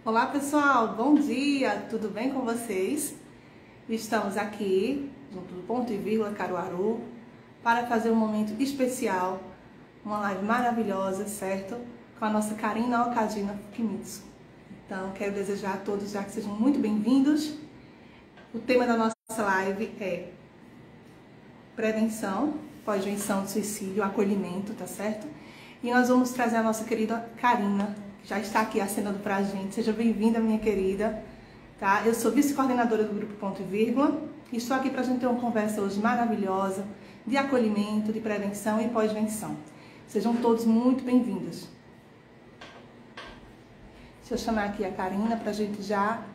Olá pessoal, bom dia, tudo bem com vocês? Estamos aqui, junto do Ponto e Vírgula Caruaru, para fazer um momento especial, uma live maravilhosa, certo? Com a nossa Karina Okajima Fukimitsu. Então, quero desejar a todos já que sejam muito bem-vindos. O tema da nossa live é prevenção, pós-venção de suicídio, acolhimento, tá certo? E nós vamos trazer a nossa querida Karina, que já está aqui acenando pra gente. Seja bem-vinda, minha querida. Tá? Eu sou vice-coordenadora do Grupo Ponto e Vírgula e estou aqui para a gente ter uma conversa hoje maravilhosa de acolhimento, de prevenção e pós-venção. Sejam todos muito bem-vindos. Deixa eu chamar aqui a Karina para a gente já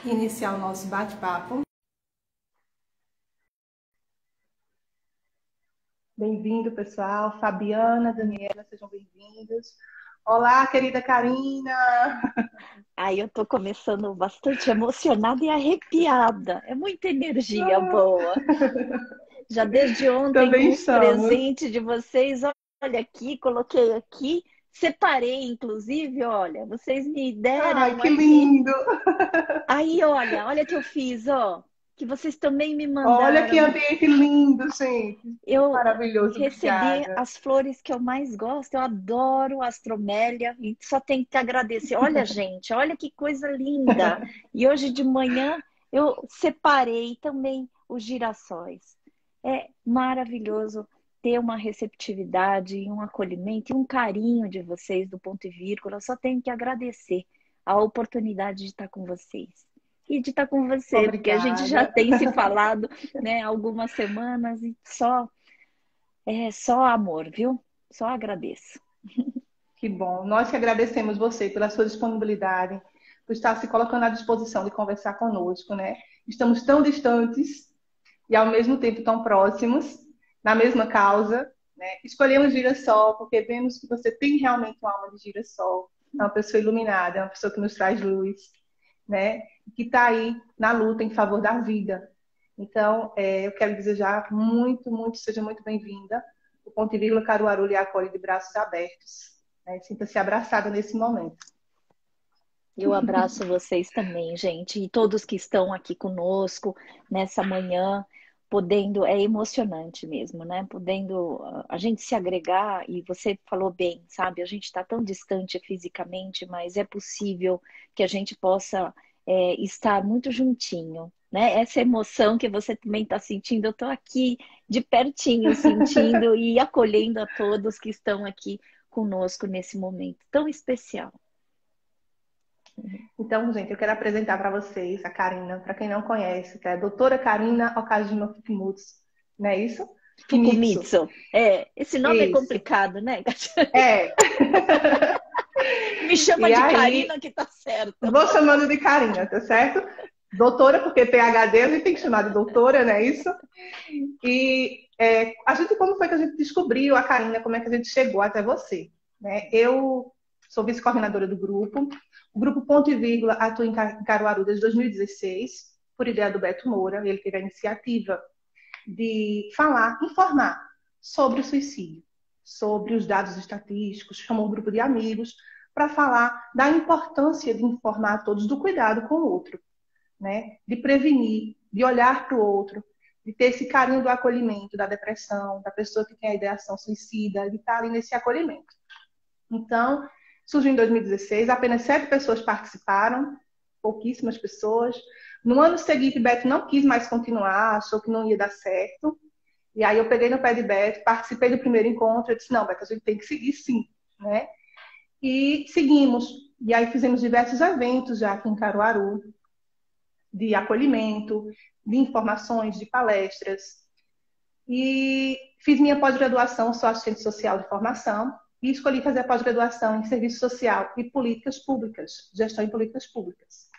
iniciar o nosso bate-papo. Bem-vindo, pessoal. Fabiana, Daniela, sejam bem-vindos. Olá, querida Karina! Aí eu tô começando bastante emocionada e arrepiada. É muita energia boa. Já desde ontem, Também com os estamos. presentes de vocês, olha aqui, coloquei aqui, separei, inclusive, olha, vocês me Ai, deram que aqui. lindo! Aí, olha que eu fiz, ó, que vocês também me Olha que mandaram. ambiente lindo, gente. Eu Maravilhoso, recebi obrigada. as flores que eu mais gosto, eu adoro astromélia e só tenho que agradecer. Olha, gente, olha que coisa linda. E hoje de manhã eu separei também os girassóis. É maravilhoso ter uma receptividade, um acolhimento e um carinho de vocês do ponto e vírgula. Eu só tenho que agradecer a oportunidade de estar com vocês. E de estar com você, porque a gente já Obrigada. tem se falado, né, algumas semanas e só amor, viu? Só agradeço. Que bom. Nós que agradecemos você pela sua disponibilidade, por estar se colocando à disposição de conversar conosco, né? Estamos tão distantes e ao mesmo tempo tão próximos, na mesma causa, né? Escolhemos girassol porque vemos que você tem realmente uma alma de girassol. É uma pessoa iluminada, é uma pessoa que nos traz luz, né? Que está aí na luta em favor da vida. Então, eu quero desejar muito, seja muito bem-vinda. O Ponto e Vírgula Caruaru lhe acolhe de braços abertos. Né? Sinta-se abraçada nesse momento. Eu abraço vocês também, gente, e todos que estão aqui conosco nessa manhã, podendo, é emocionante mesmo, né? Podendo a gente se agregar, e você falou bem, sabe? A gente está tão distante fisicamente, mas é possível que a gente possa estar muito juntinho, né? Essa emoção que você também está sentindo, eu estou aqui de pertinho sentindo e acolhendo a todos que estão aqui conosco nesse momento tão especial. Então, gente, eu quero apresentar para vocês a Karina, para quem não conhece, que é a doutora Karina Okajima Fukimitsu. Não é isso? Fukimitsu. Fukumitsu. Esse nome é Isso. complicado, né? É. Me chama E de aí, Karina que tá certo. vou chamando de Karina, tá certo? Doutora, porque PhD a gente tem que chamar de doutora, não é isso? E a gente, como foi que a gente descobriu a Karina, como é que a gente chegou até você? Né? Eu sou vice-coordenadora do grupo. O grupo Ponto e Vírgula atua em Caruaru desde 2016, por ideia do Beto Moura. Ele teve a iniciativa de falar, informar sobre o suicídio, sobre os dados estatísticos, chamou um grupo de amigos para falar da importância de informar a todos do cuidado com o outro, né? De prevenir, de olhar para o outro, de ter esse carinho do acolhimento, da depressão, da pessoa que tem a ideação suicida, de estar ali nesse acolhimento. Então, surgiu em 2016, apenas 7 pessoas participaram, pouquíssimas pessoas. No ano seguinte, Beto não quis mais continuar, achou que não ia dar certo. E aí eu peguei no pé de Beto, participei do primeiro encontro, eu disse, não, Beto, a gente tem que seguir sim, né? E seguimos. E aí fizemos diversos eventos já aqui em Caruaru, de acolhimento, de informações, de palestras. E fiz minha pós-graduação, sou assistente social de formação, e escolhi fazer a pós-graduação em Serviço Social e Políticas Públicas, Gestão em Políticas Públicas.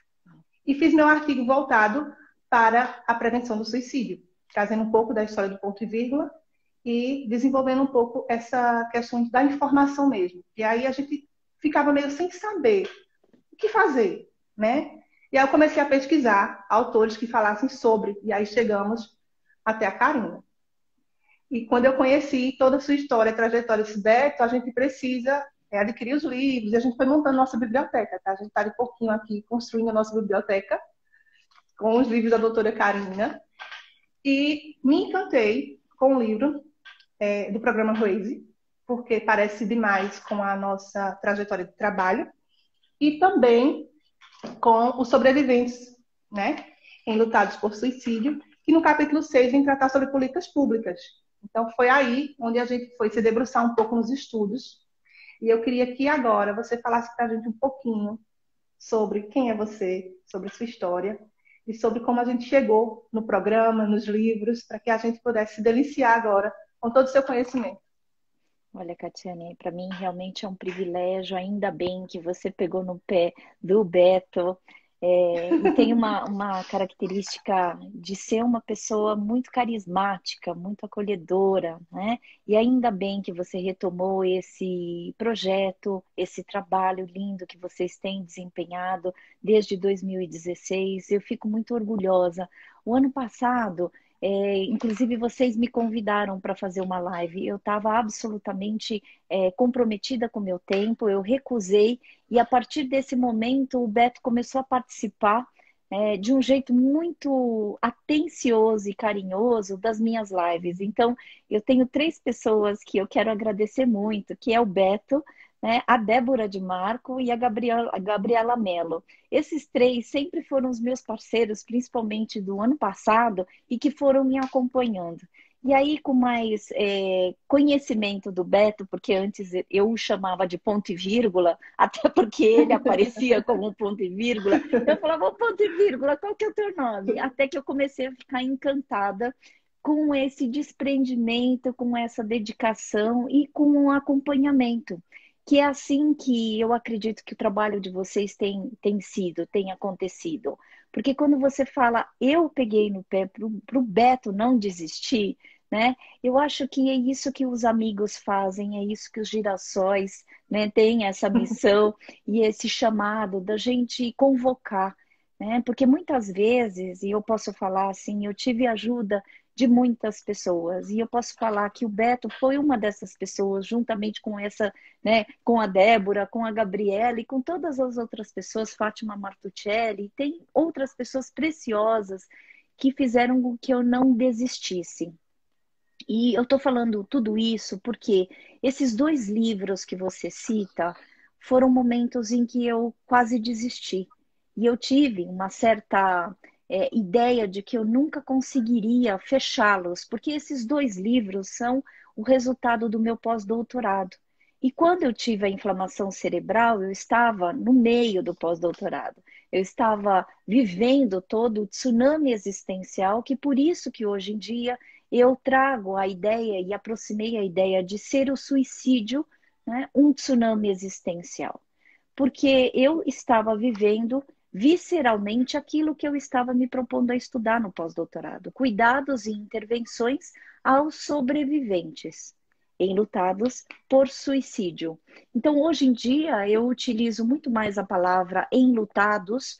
E fiz meu artigo voltado para a prevenção do suicídio, trazendo um pouco da história do ponto e vírgula e desenvolvendo um pouco essa questão da informação mesmo. E aí a gente ficava meio sem saber o que fazer, né? E aí eu comecei a pesquisar autores que falassem sobre, e aí chegamos até a Karina. E quando eu conheci toda a sua história, a trajetória desse Beto, a gente precisa adquirir os livros, e a gente foi montando nossa biblioteca, tá? A gente está de pouquinho aqui construindo a nossa biblioteca com os livros da doutora Karina. E me encantei com o livro do programa Raise, porque parece demais com a nossa trajetória de trabalho, e também com os sobreviventes, né, enlutados por suicídio, que no capítulo 6 vem tratar sobre políticas públicas. Então, foi aí onde a gente foi se debruçar um pouco nos estudos. E eu queria que agora você falasse para a gente um pouquinho sobre quem é você, sobre a sua história e sobre como a gente chegou no programa, nos livros, para que a gente pudesse se deliciar agora com todo o seu conhecimento. Olha, Catiane, para mim realmente é um privilégio, ainda bem que você pegou no pé do Beto. E tem uma característica de ser uma pessoa muito carismática, muito acolhedora, né? E ainda bem que você retomou esse projeto, esse trabalho lindo que vocês têm desempenhado desde 2016. Eu fico muito orgulhosa. O ano passado, inclusive, vocês me convidaram para fazer uma live. Eu estava absolutamente comprometida com o meu tempo, eu recusei, e a partir desse momento o Beto começou a participar de um jeito muito atencioso e carinhoso das minhas lives. Então, eu tenho 3 pessoas que eu quero agradecer muito, que é o Beto, né, a Débora de Marco e a Gabriela Mello. Esses 3 sempre foram os meus parceiros, principalmente do ano passado, e que foram me acompanhando. E aí, com mais conhecimento do Beto, porque antes eu o chamava de ponto e vírgula, até porque ele aparecia como ponto e vírgula, então eu falava, ponto e vírgula, qual que é o teu nome? Até que eu comecei a ficar encantada com esse desprendimento, com essa dedicação e com o acompanhamento. Que é assim que eu acredito que o trabalho de vocês tem acontecido. Porque quando você fala, eu peguei no pé para o Beto não desistir, né? Eu acho que é isso que os amigos fazem, é isso que os girassóis, né, têm essa missão e esse chamado da gente convocar, né? Porque muitas vezes, e eu posso falar assim, eu tive ajuda de muitas pessoas, e eu posso falar que o Beto foi uma dessas pessoas, juntamente com essa, né, com a Débora, com a Gabriela e com todas as outras pessoas, Fátima Martuccelli, tem outras pessoas preciosas que fizeram com que eu não desistisse. E eu estou falando tudo isso porque esses 2 livros que você cita foram momentos em que eu quase desisti. E eu tive uma certa ideia de que eu nunca conseguiria fechá-los, porque esses 2 livros são o resultado do meu pós-doutorado. E quando eu tive a inflamação cerebral, eu estava no meio do pós-doutorado. Eu estava vivendo todo o tsunami existencial, que por isso que hoje em dia eu trago a ideia e aproximei a ideia de ser o suicídio, né, um tsunami existencial. Porque eu estava vivendo visceralmente aquilo que eu estava me propondo a estudar no pós-doutorado: cuidados e intervenções aos sobreviventes enlutados por suicídio. Então, hoje em dia, eu utilizo muito mais a palavra enlutados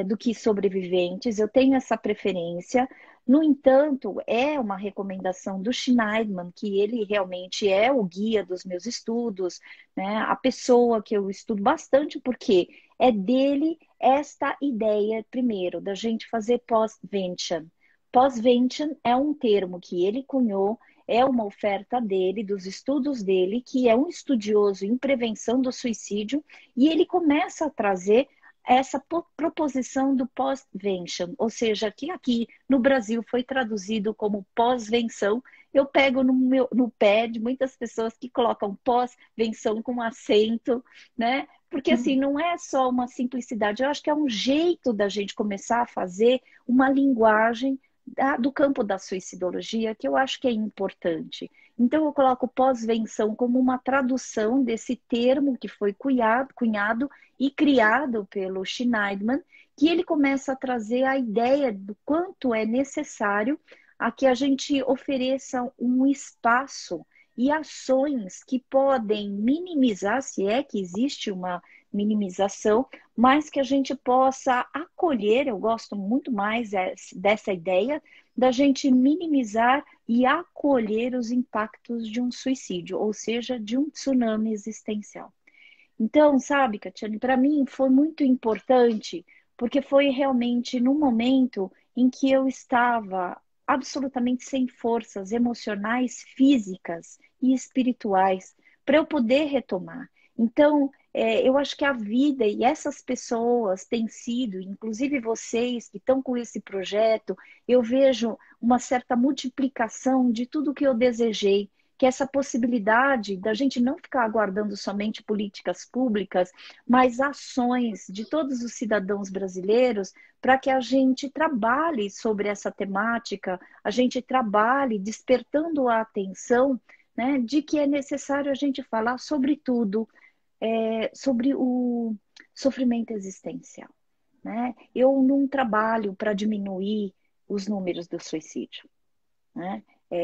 do que sobreviventes. Eu tenho essa preferência. No entanto, é uma recomendação do Schneidman, que ele realmente é o guia dos meus estudos, né? A pessoa que eu estudo bastante, porque é dele esta ideia, primeiro, da gente fazer pós-vention. Pós-vention é um termo que ele cunhou, é uma oferta dele, dos estudos dele, que é um estudioso em prevenção do suicídio, e ele começa a trazer essa proposição do pós-vention, ou seja, que aqui no Brasil foi traduzido como pós-venção. Eu pego no pé de muitas pessoas que colocam pós-venção com acento, né? Porque assim, não é só uma simplicidade, eu acho que é um jeito da gente começar a fazer uma linguagem do campo da suicidologia, que eu acho que é importante. Então, eu coloco pós-venção como uma tradução desse termo que foi cunhado e criado pelo Schneidman, que ele começa a trazer a ideia do quanto é necessário a que a gente ofereça um espaço e ações que podem minimizar, se é que existe uma minimização, mas que a gente possa acolher. Eu gosto muito mais dessa ideia da gente minimizar e acolher os impactos de um suicídio, ou seja, de um tsunami existencial. Então, sabe, Catiane, para mim foi muito importante, porque foi realmente no momento em que eu estava absolutamente sem forças emocionais, físicas e espirituais para eu poder retomar. Então, eu acho que a vida e essas pessoas têm sido, inclusive vocês que estão com esse projeto, eu vejo uma certa multiplicação de tudo que eu desejei, que é essa possibilidade da gente não ficar aguardando somente políticas públicas, mas ações de todos os cidadãos brasileiros para que a gente trabalhe sobre essa temática, a gente trabalhe despertando a atenção, né, de que é necessário a gente falar sobre tudo, sobre o sofrimento existencial. Né? Eu não trabalho para diminuir os números do suicídio. Né?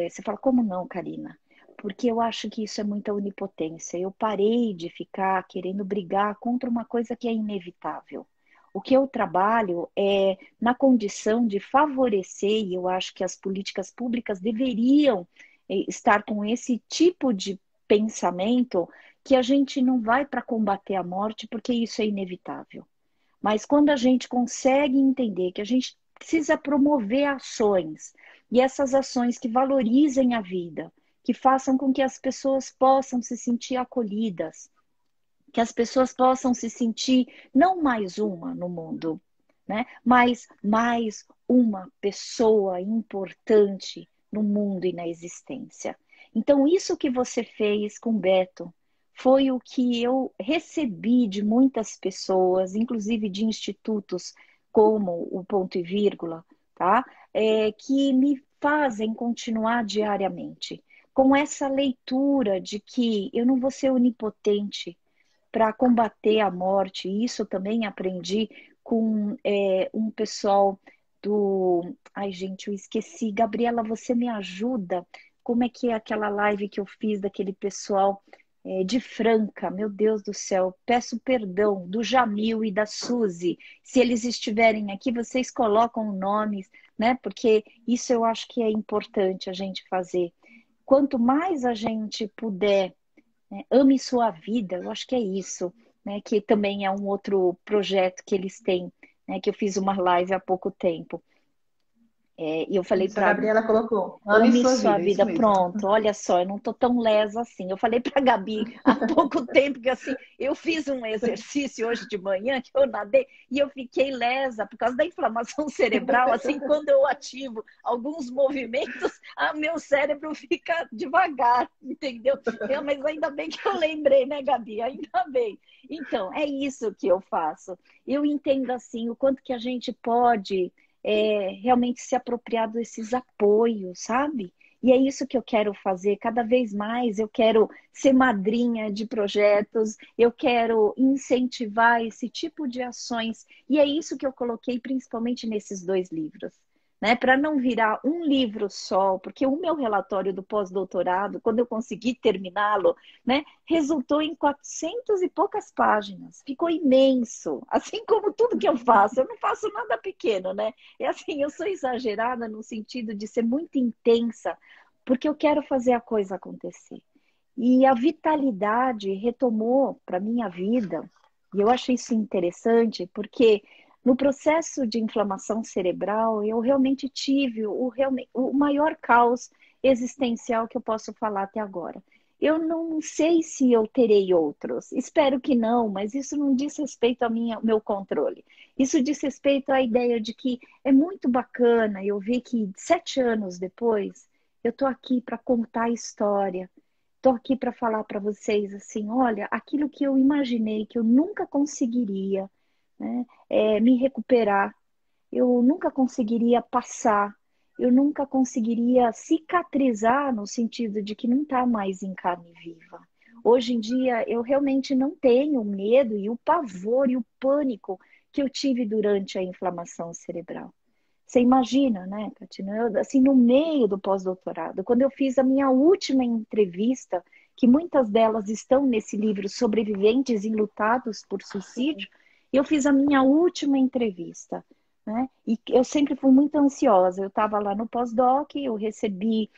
Você fala, como não, Karina? Porque eu acho que isso é muita onipotência. Eu parei de ficar querendo brigar contra uma coisa que é inevitável. O que eu trabalho é na condição de favorecer, e eu acho que as políticas públicas deveriam estar com esse tipo de pensamento, que a gente não vai para combater a morte, porque isso é inevitável. Mas quando a gente consegue entender que a gente precisa promover ações, e essas ações que valorizem a vida, que façam com que as pessoas possam se sentir acolhidas, que as pessoas possam se sentir não mais uma no mundo, né? Mas mais uma pessoa importante no mundo e na existência. Então, isso que você fez com Beto foi o que eu recebi de muitas pessoas, inclusive de institutos como o Ponto e Vírgula, tá? Que me fazem continuar diariamente com essa leitura de que eu não vou ser onipotente para combater a morte. E isso também aprendi com um pessoal do... Ai, gente, eu esqueci. Gabriela, você me ajuda? Como é que é aquela live que eu fiz daquele pessoal de Franca? Meu Deus do céu, peço perdão, do Jamil e da Suzy. Se eles estiverem aqui, vocês colocam nomes, né? Porque isso eu acho que é importante a gente fazer. Quanto mais a gente puder, né, ame sua vida, eu acho que é isso, né? Que também é um outro projeto que eles têm, né? Que eu fiz uma live há pouco tempo. E eu falei Isso, a para Gabriela colocou. Ame ame sua sua vida, isso vida, mesmo. pronto. Olha só, eu não tô tão lesa assim. Eu falei para a Gabi há pouco tempo que assim, eu fiz um exercício hoje de manhã que eu nadei e eu fiquei lesa por causa da inflamação cerebral. Assim, quando eu ativo alguns movimentos, meu cérebro fica devagar, entendeu? Mas ainda bem que eu lembrei, né, Gabi? Ainda bem. Então, é isso que eu faço. Eu entendo assim o quanto que a gente pode realmente se apropriar desses apoios, sabe? E é isso que eu quero fazer cada vez mais. Eu quero ser madrinha de projetos, eu quero incentivar esse tipo de ações. E é isso que eu coloquei principalmente nesses dois livros. Né, para não virar um livro só, porque o meu relatório do pós-doutorado, quando eu consegui terminá-lo, né, resultou em 400 e poucas páginas. Ficou imenso, assim como tudo que eu faço. Eu não faço nada pequeno, né? É assim, eu sou exagerada no sentido de ser muito intensa, porque eu quero fazer a coisa acontecer. E a vitalidade retomou para minha vida, e eu achei isso interessante, porque no processo de inflamação cerebral, eu realmente tive o maior caos existencial que eu posso falar até agora. Eu não sei se eu terei outros, espero que não, mas isso não diz respeito ao meu controle. Isso diz respeito à ideia de que é muito bacana eu ver que 7 anos depois eu estou aqui para contar a história. Estou aqui para falar para vocês assim, olha, aquilo que eu imaginei que eu nunca conseguiria, né, me recuperar, eu nunca conseguiria passar, eu nunca conseguiria cicatrizar no sentido de que não está mais em carne viva. Hoje em dia eu realmente não tenho o medo e o pavor e o pânico que eu tive durante a inflamação cerebral. Você imagina, né, Catina? Eu, assim, no meio do pós-doutorado, quando eu fiz a minha última entrevista, que muitas delas estão nesse livro Sobreviventes Enlutados por Suicídio, eu fiz a minha última entrevista, né? E eu sempre fui muito ansiosa. Eu estava lá no pós-doc, eu recebi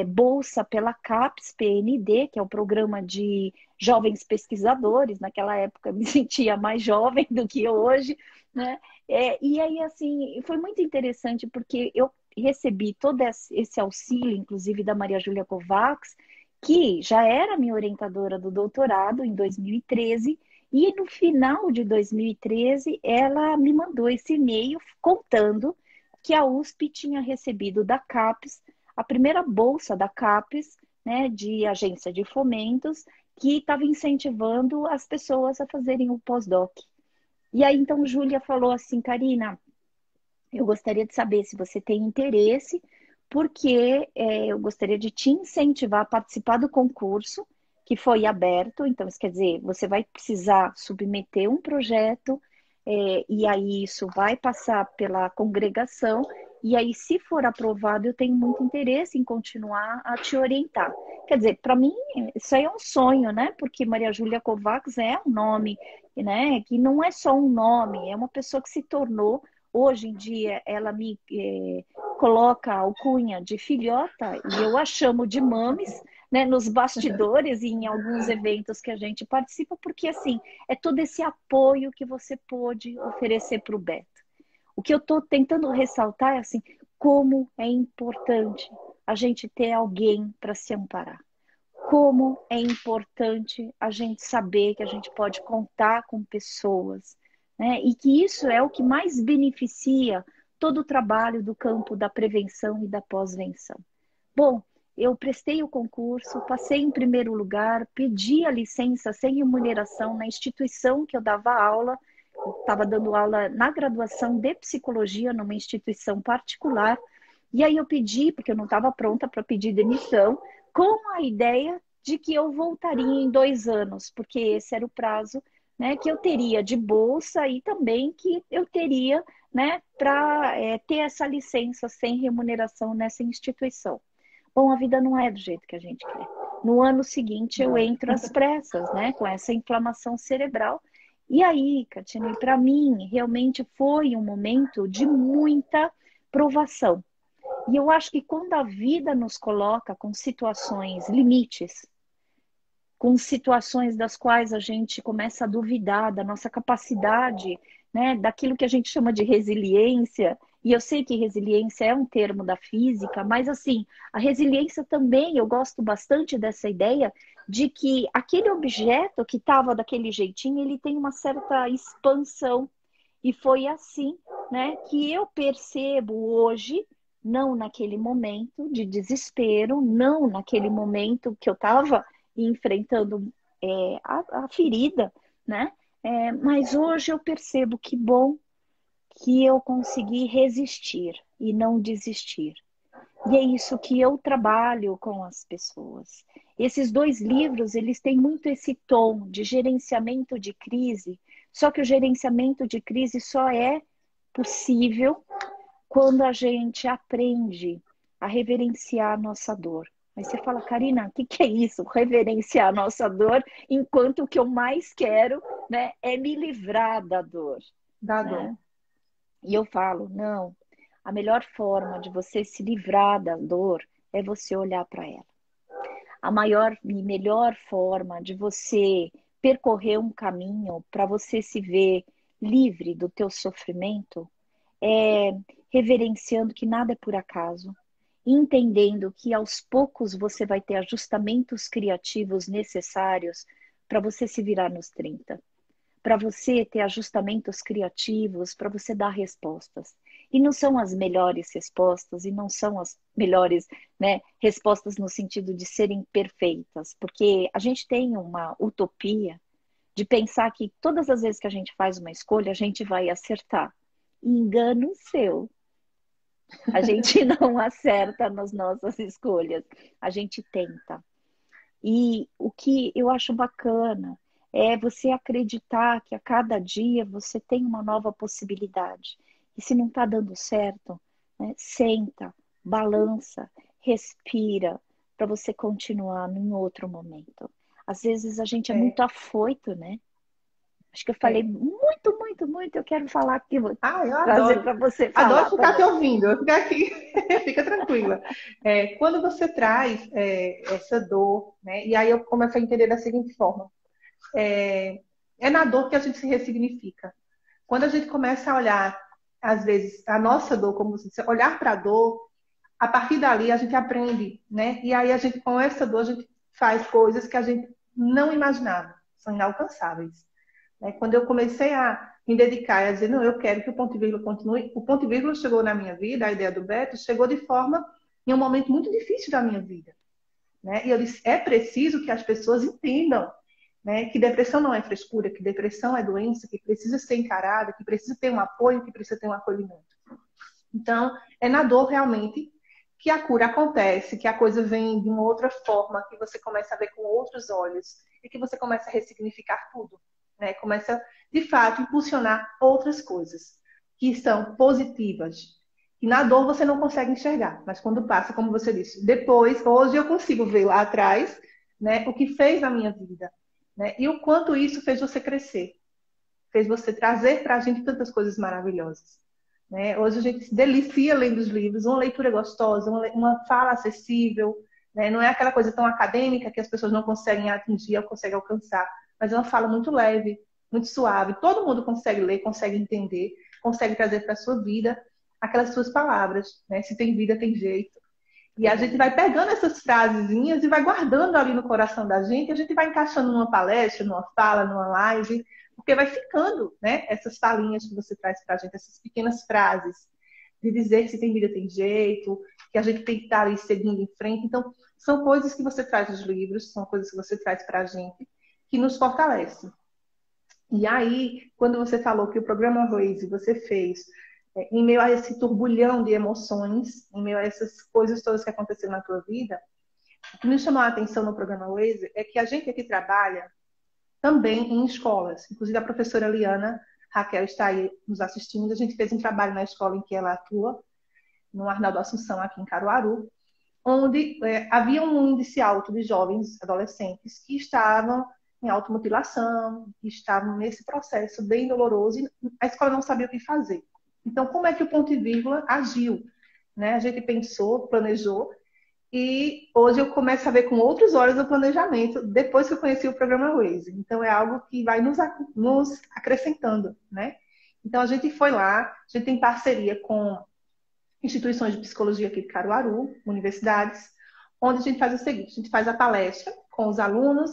bolsa pela CAPES PND, que é o programa de jovens pesquisadores. Naquela época eu me sentia mais jovem do que hoje, né? E aí, assim, foi muito interessante, porque eu recebi todo esse auxílio, inclusive da Maria Júlia Kovacs, que já era minha orientadora do doutorado em 2013, e no final de 2013 ela me mandou esse e-mail contando que a USP tinha recebido da CAPES a primeira bolsa da CAPES, né, de agência de fomentos, que estava incentivando as pessoas a fazerem o pós-doc. E aí, então, Júlia falou assim, Karina, eu gostaria de saber se você tem interesse, porque eu gostaria de te incentivar a participar do concurso que foi aberto. Então, isso quer dizer, você vai precisar submeter um projeto, e aí isso vai passar pela congregação, e aí, se for aprovado, eu tenho muito interesse em continuar a te orientar. Quer dizer, para mim, isso aí é um sonho, né? Porque Maria Júlia Kovacs é um nome, né? Que não é só um nome, é uma pessoa que se tornou. Hoje em dia, ela me coloca a alcunha de filhota e eu a chamo de mames, né, nos bastidores e em alguns eventos que a gente participa, porque, assim, é todo esse apoio que você pôde oferecer para o Beto. O que eu estou tentando ressaltar é, assim, como é importante a gente ter alguém para se amparar. Como é importante a gente saber que a gente pode contar com pessoas, né? E que isso é o que mais beneficia todo o trabalho do campo da prevenção e da pós-venção. Bom, eu prestei o concurso, passei em primeiro lugar, pedi a licença sem remuneração na instituição que eu dava aula. Eu estava dando aula na graduação de psicologia numa instituição particular. E aí eu pedi, porque eu não estava pronta para pedir demissão, com a ideia de que eu voltaria em 2 anos, porque esse era o prazo, né, que eu teria de bolsa e também que eu teria, né, para ter essa licença sem remuneração nessa instituição. Bom, a vida não é do jeito que a gente quer. No ano seguinte eu entro às pressas, né, com essa inflamação cerebral. E aí, Catine, para mim realmente foi um momento de muita provação. E eu acho que quando a vida nos coloca com situações limites, com situações das quais a gente começa a duvidar da nossa capacidade, né, daquilo que a gente chama de resiliência. E eu sei que resiliência é um termo da física, mas assim, a resiliência também, eu gosto bastante dessa ideia de que aquele objeto que estava daquele jeitinho, ele tem uma certa expansão. E foi assim, né, que eu percebo hoje, não naquele momento de desespero, não naquele momento que eu estava enfrentando a ferida, né? Mas hoje eu percebo que bom que eu consegui resistir e não desistir. E é isso que eu trabalho com as pessoas. Esses 2 livros, eles têm muito esse tom de gerenciamento de crise, só que o gerenciamento de crise só é possível quando a gente aprende a reverenciar a nossa dor. Aí você fala, Karina, o que é isso? Reverenciar a nossa dor, enquanto o que eu mais quero, né, é me livrar da dor. Da dor. Né? E eu falo, não, a melhor forma de você se livrar da dor é você olhar para ela. A maior e melhor forma de você percorrer um caminho para você se ver livre do teu sofrimento é reverenciando que nada é por acaso, entendendo que aos poucos você vai ter ajustamentos criativos necessários para você se virar nos 30, para você ter ajustamentos criativos, para você dar respostas. E não são as melhores respostas, e não são as melhores, né, respostas no sentido de serem perfeitas, porque a gente tem uma utopia de pensar que todas as vezes que a gente faz uma escolha, a gente vai acertar. Engano seu. A gente não acerta nas nossas escolhas, a gente tenta. E o que eu acho bacana é você acreditar que a cada dia você tem uma nova possibilidade. E se não está dando certo, né, senta, balança, respira para você continuar em outro momento. Às vezes a gente é muito afoito, né? Acho que eu falei muito, muito, muito. Eu quero falar aqui, vou Ah, eu trazer adoro. para você Adoro falar ficar te também. ouvindo. Eu ficar aqui, fica tranquila. Quando você traz essa dor, né? E aí eu começo a entender da seguinte forma: é na dor que a gente se ressignifica. Quando a gente começa a olhar, às vezes, a nossa dor, como você disse, olhar para a dor, a partir dali a gente aprende, né? E aí a gente, com essa dor, a gente faz coisas que a gente não imaginava, são inalcançáveis. Né? Quando eu comecei a me dedicar e a dizer, não, eu quero que o ponto e vírgula continue, o ponto e vírgula chegou na minha vida, a ideia do Beto chegou de forma, em um momento muito difícil da minha vida. Né? E eu disse, é preciso que as pessoas entendam, né, que depressão não é frescura, que depressão é doença, que precisa ser encarada, que precisa ter um apoio, que precisa ter um acolhimento. Então, é na dor realmente que a cura acontece, que a coisa vem de uma outra forma, que você começa a ver com outros olhos e que você começa a ressignificar tudo, né? Começa, de fato, a impulsionar outras coisas que são positivas. E na dor você não consegue enxergar, mas quando passa, como você disse, depois, hoje eu consigo ver lá atrás, né, o que fez na minha vida, né? E o quanto isso fez você crescer, fez você trazer para a gente tantas coisas maravilhosas. Né? Hoje a gente se delicia lendo os livros, uma leitura gostosa, uma fala acessível, né? Não é aquela coisa tão acadêmica que as pessoas não conseguem atingir ou conseguem alcançar, mas é uma fala muito leve, muito suave. Todo mundo consegue ler, consegue entender, consegue trazer para a sua vida aquelas suas palavras. Né? Se tem vida, tem jeito. E a gente vai pegando essas frasezinhas e vai guardando ali no coração da gente, a gente vai encaixando numa palestra, numa fala, numa live, porque vai ficando, né? Essas falinhas que você traz pra gente, essas pequenas frases, de dizer se tem vida, tem jeito, que a gente tem que estar ali seguindo em frente. Então, são coisas que você traz nos livros, são coisas que você traz pra gente, que nos fortalecem. E aí, quando você falou que o programa Raise você fez em meio a esse turbulhão de emoções, em meio a essas coisas todas que aconteceram na tua vida, o que me chamou a atenção no programa Waze é que a gente aqui trabalha também em escolas. Inclusive a professora Liana Raquel está aí nos assistindo. A gente fez um trabalho na escola em que ela atua, no Arnaldo Assunção, aqui em Caruaru, onde havia um índice alto de jovens adolescentes que estavam em automutilação, que estavam nesse processo bem doloroso e a escola não sabia o que fazer. Então, como é que o ponto e vírgula agiu? Né? A gente pensou, planejou, e hoje eu começo a ver com outros olhos o planejamento, depois que eu conheci o programa Waze. Então, é algo que vai nos acrescentando, né? Então, a gente foi lá, a gente tem parceria com instituições de psicologia aqui de Caruaru, universidades, onde a gente faz o seguinte, a gente faz a palestra com os alunos,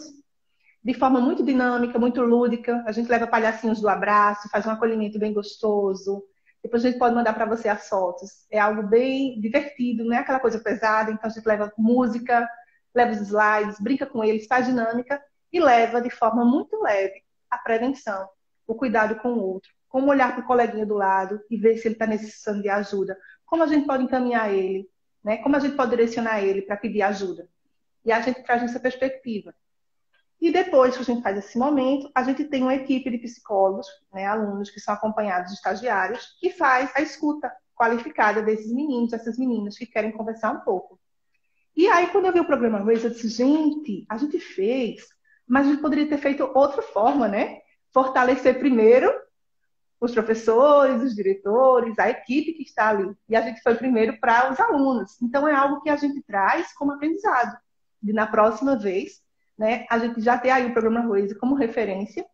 de forma muito dinâmica, muito lúdica. A gente leva palhacinhos do abraço, faz um acolhimento bem gostoso. Depois a gente pode mandar para você as fotos. É algo bem divertido, não é aquela coisa pesada. Então a gente leva música, leva os slides, brinca com eles, faz dinâmica e leva de forma muito leve a prevenção, o cuidado com o outro. Como olhar para o coleguinha do lado e ver se ele está necessitando de ajuda. Como a gente pode encaminhar ele, né? Como a gente pode direcionar ele para pedir ajuda. E a gente traz essa perspectiva. E depois que a gente faz esse momento, a gente tem uma equipe de psicólogos, né, alunos que são acompanhados de estagiários, que faz a escuta qualificada desses meninos, dessas meninas que querem conversar um pouco. E aí, quando eu vi o programa Raise, eu disse, gente, a gente fez, mas a gente poderia ter feito outra forma, né? Fortalecer primeiro os professores, os diretores, a equipe que está ali. E a gente foi primeiro para os alunos. Então, é algo que a gente traz como aprendizado. De na próxima vez, né, a gente já ter aí o programa Raise como referência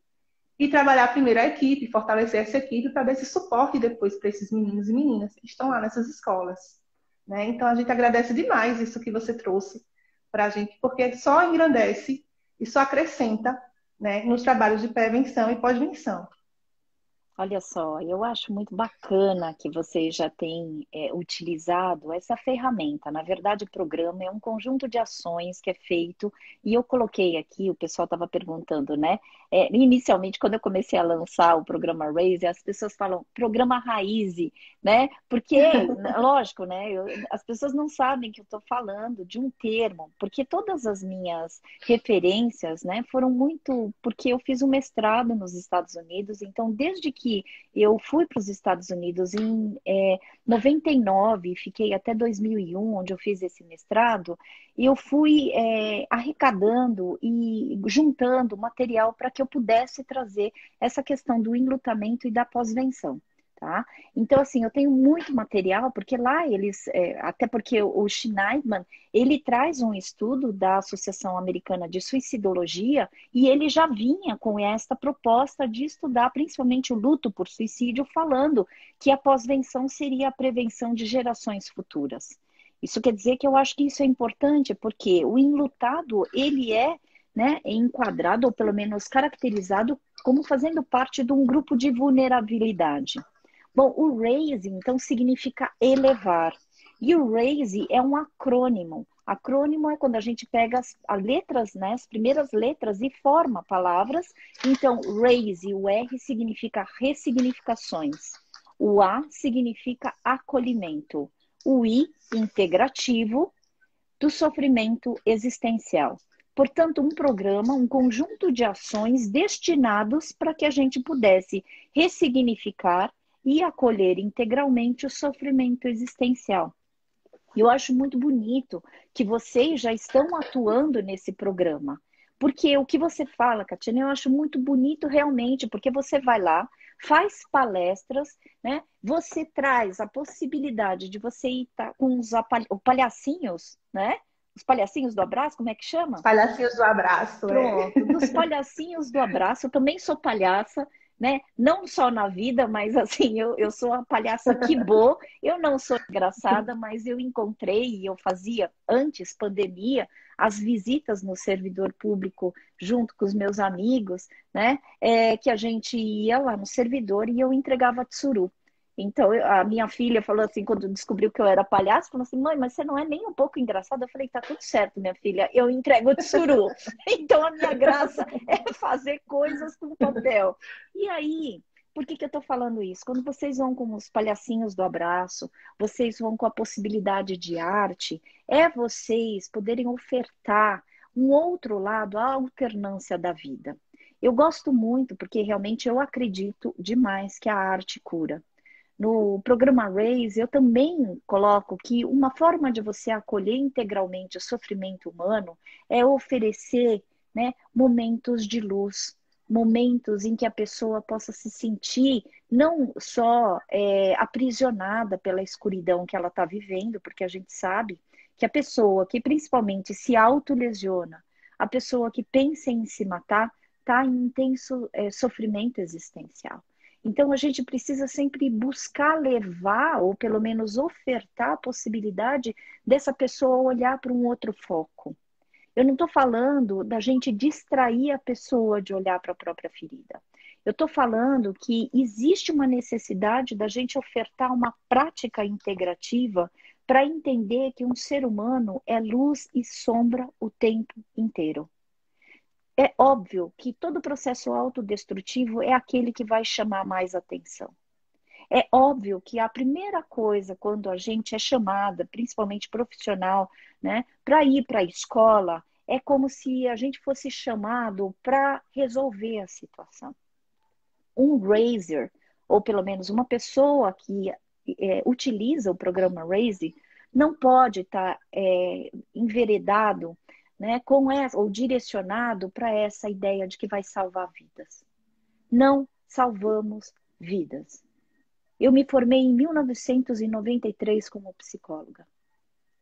e trabalhar primeiro a equipe, fortalecer essa equipe para dar esse suporte depois para esses meninos e meninas que estão lá nessas escolas. Né? Então, a gente agradece demais isso que você trouxe para a gente, porque só engrandece e só acrescenta, né, nos trabalhos de prevenção e pós-venção. Olha só, eu acho muito bacana que você já tem utilizado essa ferramenta. Na verdade, o programa é um conjunto de ações que é feito, e eu coloquei aqui, o pessoal estava perguntando, né? Inicialmente, quando eu comecei a lançar o programa Raise, as pessoas falam programa Raiz, né? Porque, lógico, né? As pessoas não sabem que eu estou falando de um termo, porque todas as minhas referências, né, foram muito. Porque eu fiz um mestrado nos Estados Unidos, então, desde que que eu fui para os Estados Unidos em 99, fiquei até 2001, onde eu fiz esse mestrado, e eu fui arrecadando e juntando material para que eu pudesse trazer essa questão do enlutamento e da pós-venção. Tá? Então, assim, eu tenho muito material, porque lá eles, até porque o Schneidman, ele traz um estudo da Associação Americana de Suicidologia, e ele já vinha com esta proposta de estudar principalmente o luto por suicídio, falando que a pós-venção seria a prevenção de gerações futuras. Isso quer dizer que eu acho que isso é importante, porque o enlutado, ele é, né, enquadrado, ou pelo menos caracterizado, como fazendo parte de um grupo de vulnerabilidade. Bom, o RAISE, então, significa elevar. E o RAISE é um acrônimo. Acrônimo é quando a gente pega as letras, né, as primeiras letras e forma palavras. Então, RAISE, o R significa ressignificações. O A significa acolhimento. O I, integrativo, do sofrimento existencial. Portanto, um programa, um conjunto de ações destinados para que a gente pudesse ressignificar e acolher integralmente o sofrimento existencial. Eu acho muito bonito que vocês já estão atuando nesse programa. Porque o que você fala, Catiane, eu acho muito bonito realmente, porque você vai lá, faz palestras, né? Você traz a possibilidade de você ir com os palhacinhos, né? Os palhacinhos do abraço, como é que chama? Palhacinhos do abraço, Pronto, dos palhacinhos do abraço. Eu também sou palhaça, né? Não só na vida, mas assim, eu sou a palhaça Kibô. Eu não sou engraçada, mas eu encontrei, e eu fazia antes pandemia, as visitas no servidor público junto com os meus amigos, né? Que a gente ia lá no servidor e eu entregava tsuru. Então, a minha filha falou assim, quando descobriu que eu era palhaço, falou assim, mãe, mas você não é nem um pouco engraçada. Eu falei, tá tudo certo, minha filha, eu entrego tsuru. Então, a minha graça é fazer coisas com papel. E aí, por que eu tô falando isso? Quando vocês vão com os palhacinhos do abraço, vocês vão com a possibilidade de arte, é vocês poderem ofertar um outro lado, a alternância da vida. Eu gosto muito, porque realmente eu acredito demais que a arte cura. No programa RAISE, eu também coloco que uma forma de você acolher integralmente o sofrimento humano é oferecer, né, momentos de luz, momentos em que a pessoa possa se sentir não só aprisionada pela escuridão que ela está vivendo, porque a gente sabe que a pessoa que principalmente se autolesiona, a pessoa que pensa em se matar, está em intenso sofrimento existencial. Então, a gente precisa sempre buscar levar, ou pelo menos ofertar a possibilidade dessa pessoa olhar para um outro foco. Eu não estou falando da gente distrair a pessoa de olhar para a própria ferida. Eu estou falando que existe uma necessidade da gente ofertar uma prática integrativa para entender que um ser humano é luz e sombra o tempo inteiro. É óbvio que todo processo autodestrutivo é aquele que vai chamar mais atenção. É óbvio que a primeira coisa, quando a gente é chamada, principalmente profissional, né, para ir para a escola, é como se a gente fosse chamado para resolver a situação. Um raiser, ou pelo menos uma pessoa que utiliza o programa RAISE, não pode estar enveredado, né, ou direcionado para essa ideia de que vai salvar vidas. Não salvamos vidas. Eu me formei em 1993 como psicóloga.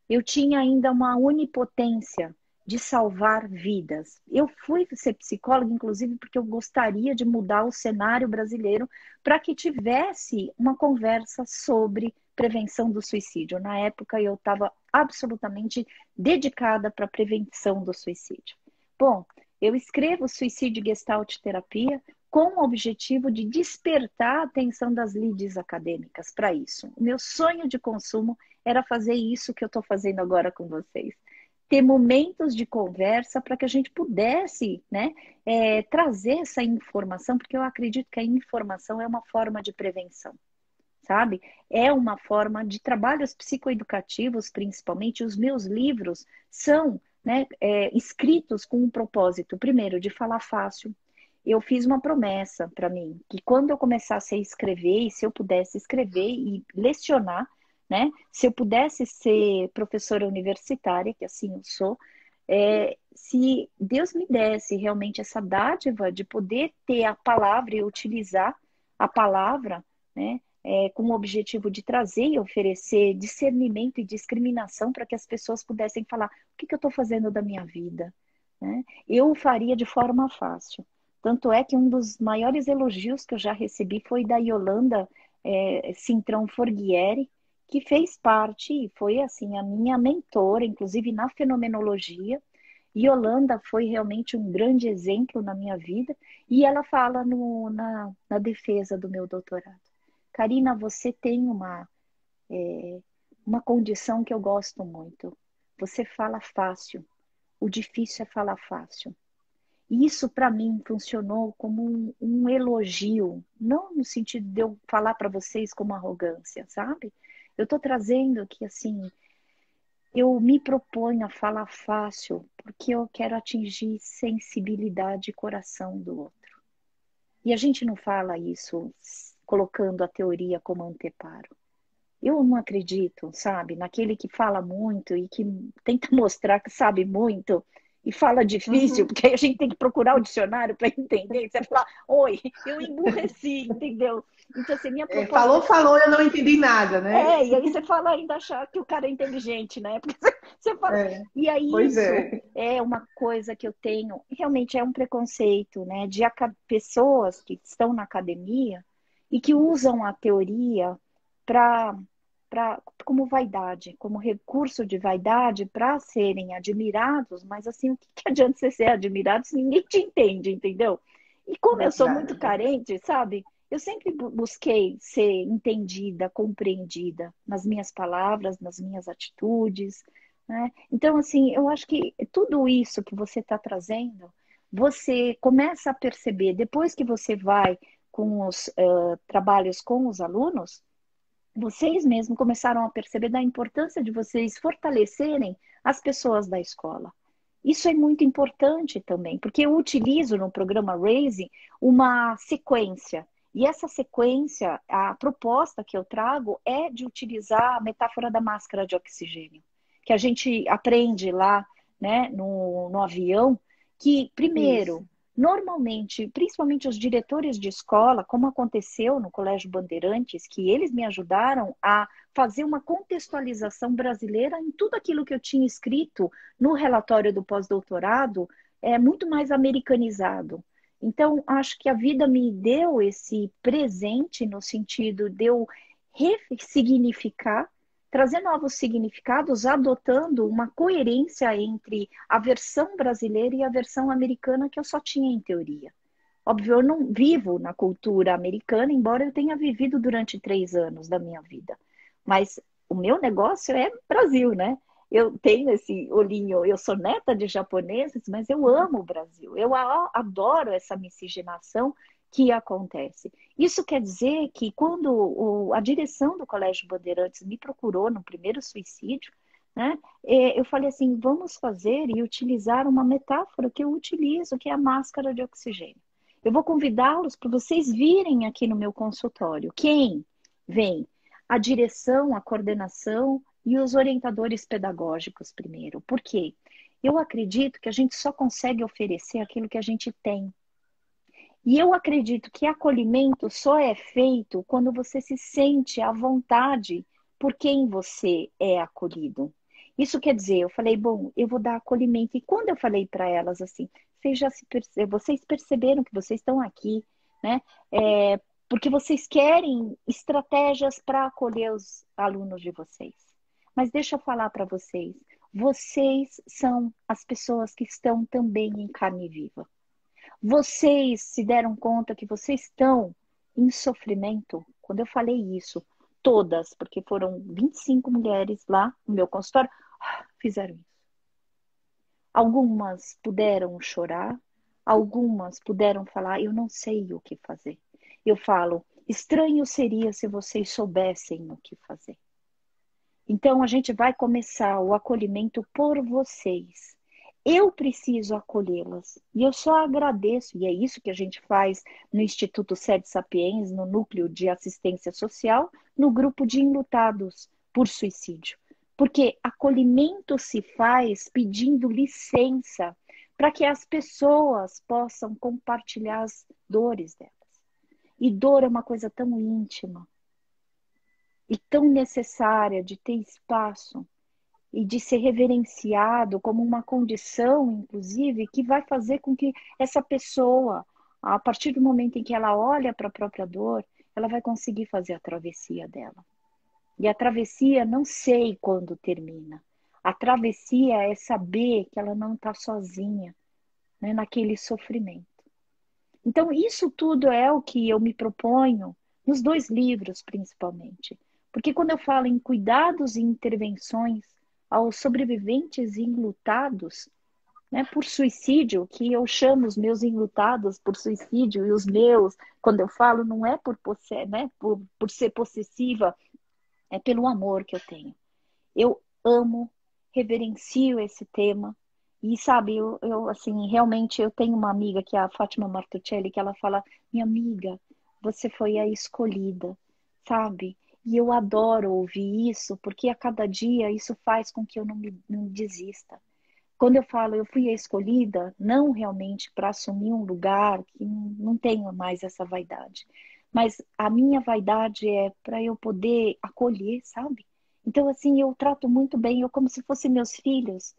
Eu tinha ainda uma onipotência de salvar vidas. Eu fui ser psicóloga, inclusive, porque eu gostaria de mudar o cenário brasileiro para que tivesse uma conversa sobre prevenção do suicídio. Na época, eu estava absolutamente dedicada para a prevenção do suicídio. Bom, eu escrevo Suicídio Gestalt Terapia com o objetivo de despertar a atenção das lides acadêmicas para isso. O meu sonho de consumo era fazer isso que eu estou fazendo agora com vocês. Ter momentos de conversa para que a gente pudesse, né, trazer essa informação, porque eu acredito que a informação é uma forma de prevenção, sabe? É uma forma de trabalhos psicoeducativos, principalmente. Os meus livros são, né, escritos com um propósito, primeiro, de falar fácil. eu fiz uma promessa para mim, que quando eu começasse a escrever, e se eu pudesse escrever e lecionar, né? Se eu pudesse ser professora universitária, que assim eu sou, se Deus me desse realmente essa dádiva de poder ter a palavra e utilizar a palavra, né? Com o objetivo de trazer e oferecer discernimento e discriminação para que as pessoas pudessem falar o que eu estou fazendo da minha vida, né? Eu o faria de forma fácil. Tanto é que um dos maiores elogios que eu já recebi foi da Yolanda Cintrão Forghieri, que fez parte e foi assim a minha mentora, inclusive na fenomenologia. Yolanda foi realmente um grande exemplo na minha vida e ela fala na defesa do meu doutorado. Karina, você tem uma condição que eu gosto muito. Você fala fácil. O difícil é falar fácil. E isso, para mim, funcionou como um elogio, não no sentido de eu falar para vocês como arrogância, sabe? Eu estou trazendo que, assim, eu me proponho a falar fácil porque eu quero atingir sensibilidade e coração do outro. E a gente não fala isso colocando a teoria como anteparo. Eu não acredito, sabe, naquele que fala muito e que tenta mostrar que sabe muito e fala difícil, Uhum. porque aí a gente tem que procurar o dicionário para entender. Você fala, oi, eu emburreci, entendeu? Então, assim, minha proposta Falou, eu não entendi nada, né? e aí você fala ainda achar que o cara é inteligente, né? Porque você fala. É, E aí pois isso é. é uma coisa que eu tenho, realmente é um preconceito, né? De pessoas que estão na academia e que usam a teoria para como vaidade, como recurso de vaidade para serem admirados, mas assim, o que adianta você ser admirado se ninguém te entende, entendeu? E como eu sou muito Verdade. carente, sabe? Eu sempre busquei ser entendida, compreendida nas minhas palavras, nas minhas atitudes, né? Então, assim, eu acho que tudo isso que você está trazendo, você começa a perceber depois que você vai com os trabalhos com os alunos, vocês mesmos começaram a perceber da importância de vocês fortalecerem as pessoas da escola. Isso é muito importante também, porque eu utilizo no programa Raising uma sequência. E essa sequência, a proposta que eu trago é de utilizar a metáfora da máscara de oxigênio, que a gente aprende lá, né, no avião, que, Isso. primeiro, normalmente, principalmente os diretores de escola, como aconteceu no Colégio Bandeirantes, que eles me ajudaram a fazer uma contextualização brasileira em tudo aquilo que eu tinha escrito no relatório do pós-doutorado, é muito mais americanizado. Então, acho que a vida me deu esse presente no sentido de eu ressignificar, trazer novos significados, adotando uma coerência entre a versão brasileira e a versão americana que eu só tinha em teoria. Óbvio, eu não vivo na cultura americana, embora eu tenha vivido durante 3 anos da minha vida. Mas o meu negócio é Brasil, né? Eu tenho esse olhinho, eu sou neta de japoneses, mas eu amo o Brasil. Eu adoro essa miscigenação que acontece. Isso quer dizer que quando a direção do Colégio Bandeirantes me procurou no primeiro suicídio, né, eu falei assim, vamos fazer e utilizar uma metáfora que eu utilizo, que é a máscara de oxigênio. Eu vou convidá-los para vocês virem aqui no meu consultório. Quem vem? A direção, a coordenação e os orientadores pedagógicos primeiro. Por quê? Eu acredito que a gente só consegue oferecer aquilo que a gente tem. E eu acredito que acolhimento só é feito quando você se sente à vontade por quem você é acolhido. Isso quer dizer, eu falei, bom, eu vou dar acolhimento. E quando eu falei para elas assim, vocês perceberam que vocês estão aqui, né? Porque vocês querem estratégias para acolher os alunos de vocês. Mas deixa eu falar para vocês, vocês são as pessoas que estão também em carne viva. Vocês se deram conta que vocês estão em sofrimento? Quando eu falei isso, todas, porque foram 25 mulheres lá no meu consultório, fizeram isso. Algumas puderam chorar, algumas puderam falar, eu não sei o que fazer. Eu falo, estranho seria se vocês soubessem o que fazer. Então a gente vai começar o acolhimento por vocês. eu preciso acolhê-las. E eu só agradeço, e é isso que a gente faz no Instituto Sede Sapiens, no Núcleo de Assistência Social, no grupo de enlutados por suicídio. Porque acolhimento se faz pedindo licença para que as pessoas possam compartilhar as dores delas. E dor é uma coisa tão íntima e tão necessária de ter espaço e de ser reverenciado como uma condição, inclusive, que vai fazer com que essa pessoa, a partir do momento em que ela olha para a própria dor, ela vai conseguir fazer a travessia dela. E a travessia não sei quando termina. A travessia é saber que ela não está sozinha, né, naquele sofrimento. Então, isso tudo é o que eu me proponho, nos 2 livros, principalmente. Porque quando eu falo em cuidados e intervenções aos sobreviventes enlutados, né, por suicídio, que eu chamo os meus enlutados por suicídio, e os meus, quando eu falo, não é né, por ser possessiva, é pelo amor que eu tenho. Eu amo, reverencio esse tema. E sabe, assim, realmente eu tenho uma amiga que é a Fátima Martuccelli, que ela fala, minha amiga, você foi a escolhida, sabe? E eu adoro ouvir isso, porque a cada dia isso faz com que eu não desista. Quando eu falo eu fui a escolhida, não realmente para assumir um lugar que não tenho mais essa vaidade, mas a minha vaidade é para eu poder acolher, sabe? Então, assim, eu trato muito bem, eu como se fossem meus filhos,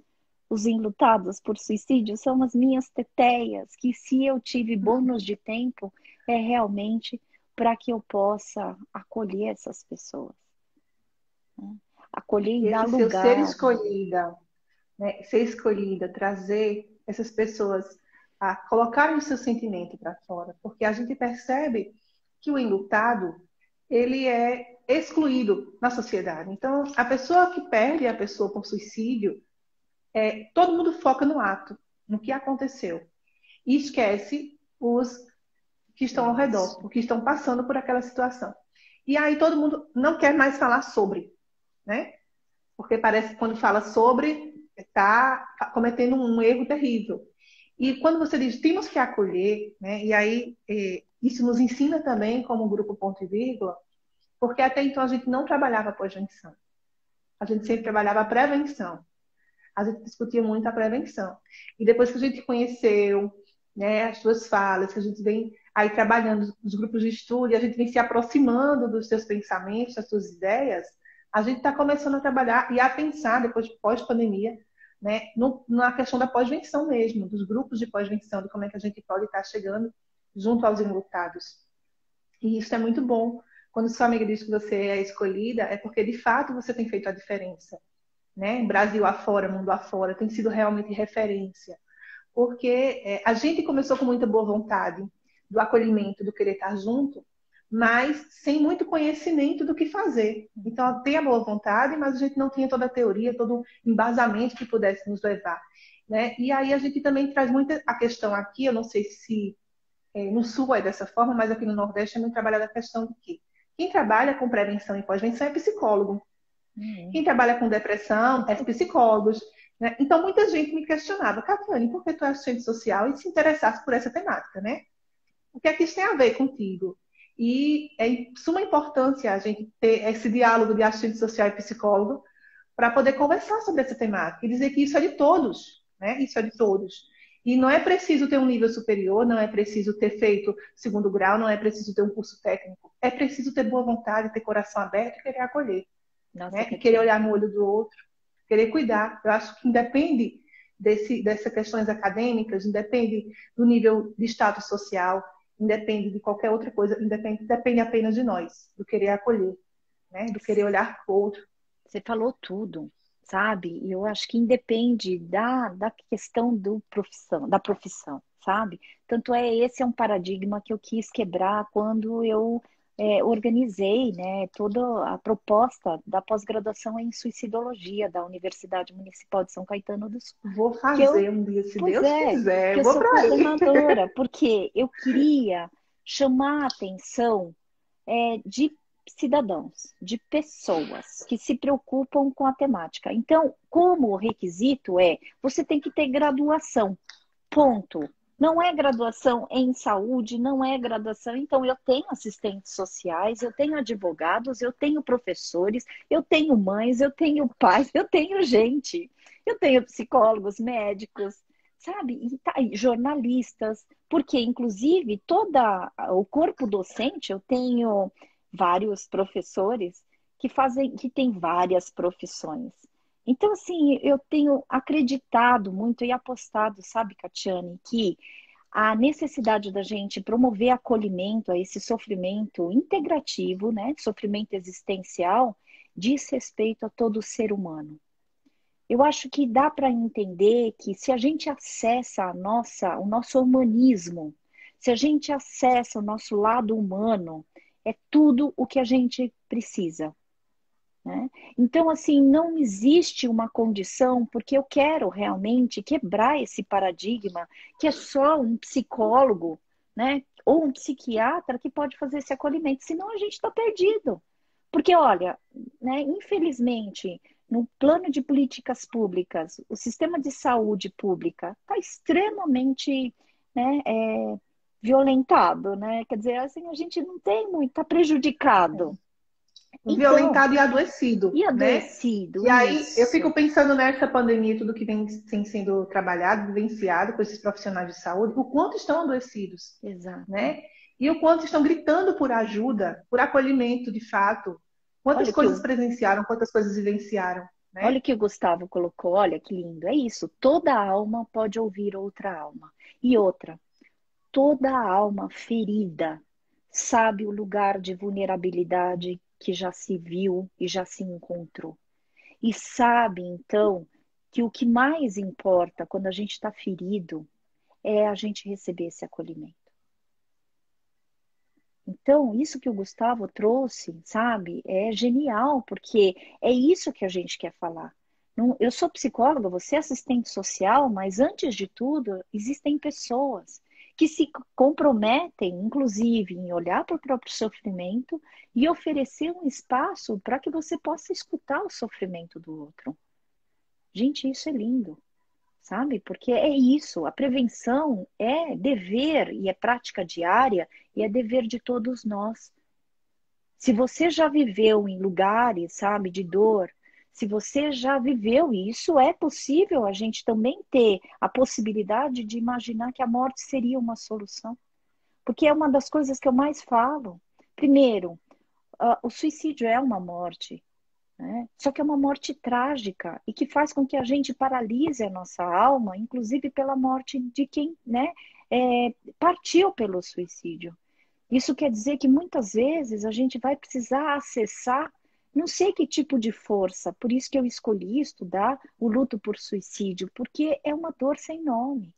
os enlutados por suicídio, são as minhas teteias, que se eu tive bônus de tempo, é realmente para que eu possa acolher essas pessoas, né? Acolher E e dar esse seu ser lugar. escolhida, né? Ser escolhida, trazer essas pessoas a colocarem o seu sentimento para fora, porque a gente percebe que o enlutado, ele é excluído na sociedade. Então, a pessoa que perde a pessoa por suicídio, todo mundo foca no ato, no que aconteceu, e esquece os que estão ao redor, os que estão passando por aquela situação. E aí todo mundo não quer mais falar sobre, né? Porque parece que quando fala sobre, está cometendo um erro terrível. E quando você diz temos que acolher, né? E aí isso nos ensina também como grupo ponto e vírgula, porque até então a gente não trabalhava pós-venção. A gente sempre trabalhava a prevenção. A gente discutia muito a prevenção. E depois que a gente conheceu, né, as suas falas, que a gente vem aí trabalhando nos grupos de estudo, e a gente vem se aproximando dos seus pensamentos, das suas ideias, a gente está começando a trabalhar e a pensar, depois de pós-pandemia, né, na questão da pós-venção mesmo, dos grupos de pós-venção, de como é que a gente pode estar chegando junto aos enlutados. E isso é muito bom. Quando sua amiga diz que você é escolhida, é porque de fato você tem feito a diferença, né? Brasil afora, mundo afora, tem sido realmente referência. Porque a gente começou com muita boa vontade do acolhimento, do querer estar junto, mas sem muito conhecimento do que fazer. Então, tem a boa vontade, mas a gente não tinha toda a teoria, todo o embasamento que pudesse nos levar, né? E aí a gente também traz muita a questão aqui, eu não sei se no Sul é dessa forma, mas aqui no Nordeste é muito trabalhada a questão de que quem trabalha com prevenção e pós-venção é psicólogo. Quem trabalha com depressão é psicólogos, né? Então, muita gente me questionava, Catiane, por que tu é assistente social e se interessasse por essa temática, né? O que é que isso tem a ver contigo? E é de suma importância a gente ter esse diálogo de assistente social e psicólogo para poder conversar sobre essa temática e dizer que isso é de todos, né? Isso é de todos. E não é preciso ter um nível superior, não é preciso ter feito 2º grau, não é preciso ter um curso técnico. É preciso ter boa vontade, ter coração aberto e querer acolher. Nossa, Né? E querer olhar no olho do outro, querer cuidar. Eu acho que independe dessas questões acadêmicas, independe do nível de status social, independe de qualquer outra coisa, depende apenas de nós, do querer acolher, né? Do querer olhar para o outro. Você falou tudo, sabe? E eu acho que independe da questão da profissão, sabe? Tanto esse é um paradigma que eu quis quebrar quando eu organizei, né, toda a proposta da pós-graduação em suicidologia da Universidade Municipal de São Caetano do Sul. Vou fazer um dia, se Pois Deus é, quiser, que eu eu vou sou para aí. coordenadora, porque eu queria chamar a atenção de cidadãos, de pessoas que se preocupam com a temática. Então, como requisito você tem que ter graduação, ponto. Não é graduação em saúde, não é graduação. Então, eu tenho assistentes sociais, eu tenho advogados, eu tenho professores, eu tenho mães, eu tenho pais, eu tenho gente. Eu tenho psicólogos, médicos, sabe? E jornalistas, porque, inclusive, todo o corpo docente, eu tenho vários professores que têm várias profissões. Então, assim, eu tenho acreditado muito e apostado, sabe, Catiane, que a necessidade da gente promover acolhimento a esse sofrimento integrativo, né, sofrimento existencial, diz respeito a todo ser humano. Eu acho que dá para entender que se a gente acessa o nosso humanismo, se a gente acessa o nosso lado humano, é tudo o que a gente precisa, né? Então, assim, não existe uma condição, porque eu quero realmente quebrar esse paradigma que é só um psicólogo, né, ou um psiquiatra que pode fazer esse acolhimento, senão a gente está perdido. Porque, olha, né, infelizmente, no plano de políticas públicas, o sistema de saúde pública está extremamente, né, violentado, né? Quer dizer, assim, a gente não tem muito, está prejudicado. Então, Violentado e adoecido, e né? adoecido, E aí eu fico isso. pensando nessa pandemia, tudo que vem sendo trabalhado, vivenciado com esses profissionais de saúde, o quanto estão adoecidos, Exato. né? E o quanto estão gritando por ajuda, por acolhimento de fato. Quantas Olha que coisas o, presenciaram, quantas coisas vivenciaram, olha né? que o Gustavo colocou, olha que lindo. É isso, toda alma pode ouvir outra alma. E outra, toda alma ferida sabe o lugar de vulnerabilidade que já se viu e já se encontrou. E sabe, então, que o que mais importa quando a gente está ferido é a gente receber esse acolhimento. Então, isso que o Gustavo trouxe, sabe, é genial, porque é isso que a gente quer falar. Eu sou psicóloga, você é assistente social, mas antes de tudo, existem pessoas que se comprometem, inclusive, em olhar para o próprio sofrimento e oferecer um espaço para que você possa escutar o sofrimento do outro. Gente, isso é lindo, sabe? Porque é isso, a prevenção é dever e é prática diária e é dever de todos nós. Se você já viveu em lugares, sabe, de dor, se você já viveu, e isso é possível, a gente também ter a possibilidade de imaginar que a morte seria uma solução. Porque é uma das coisas que eu mais falo. Primeiro, o suicídio é uma morte, né? Só que é uma morte trágica e que faz com que a gente paralise a nossa alma, inclusive pela morte de quem, né, partiu pelo suicídio. Isso quer dizer que muitas vezes a gente vai precisar acessar, não sei que tipo de força, por isso que eu escolhi estudar o luto por suicídio, porque é uma dor sem nome.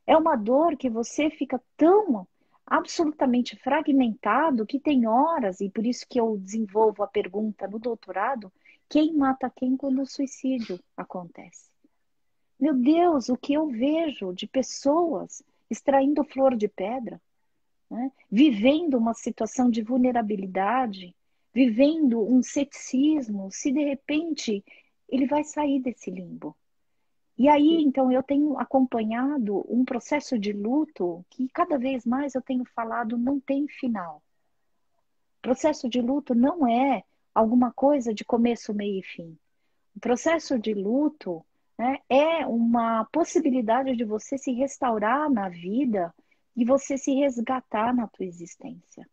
É uma dor que você fica tão absolutamente fragmentado que tem horas, e por isso que eu desenvolvo a pergunta no doutorado, quem mata quem quando o suicídio acontece? Meu Deus, o que eu vejo de pessoas extraindo flor de pedra, né? Vivendo uma situação de vulnerabilidade, vivendo um ceticismo, se de repente ele vai sair desse limbo. E aí, então, eu tenho acompanhado um processo de luto que cada vez mais eu tenho falado não tem final. O processo de luto não é alguma coisa de começo, meio e fim. O processo de luto, né, é uma possibilidade de você se restaurar na vida e você se resgatar na tua existência.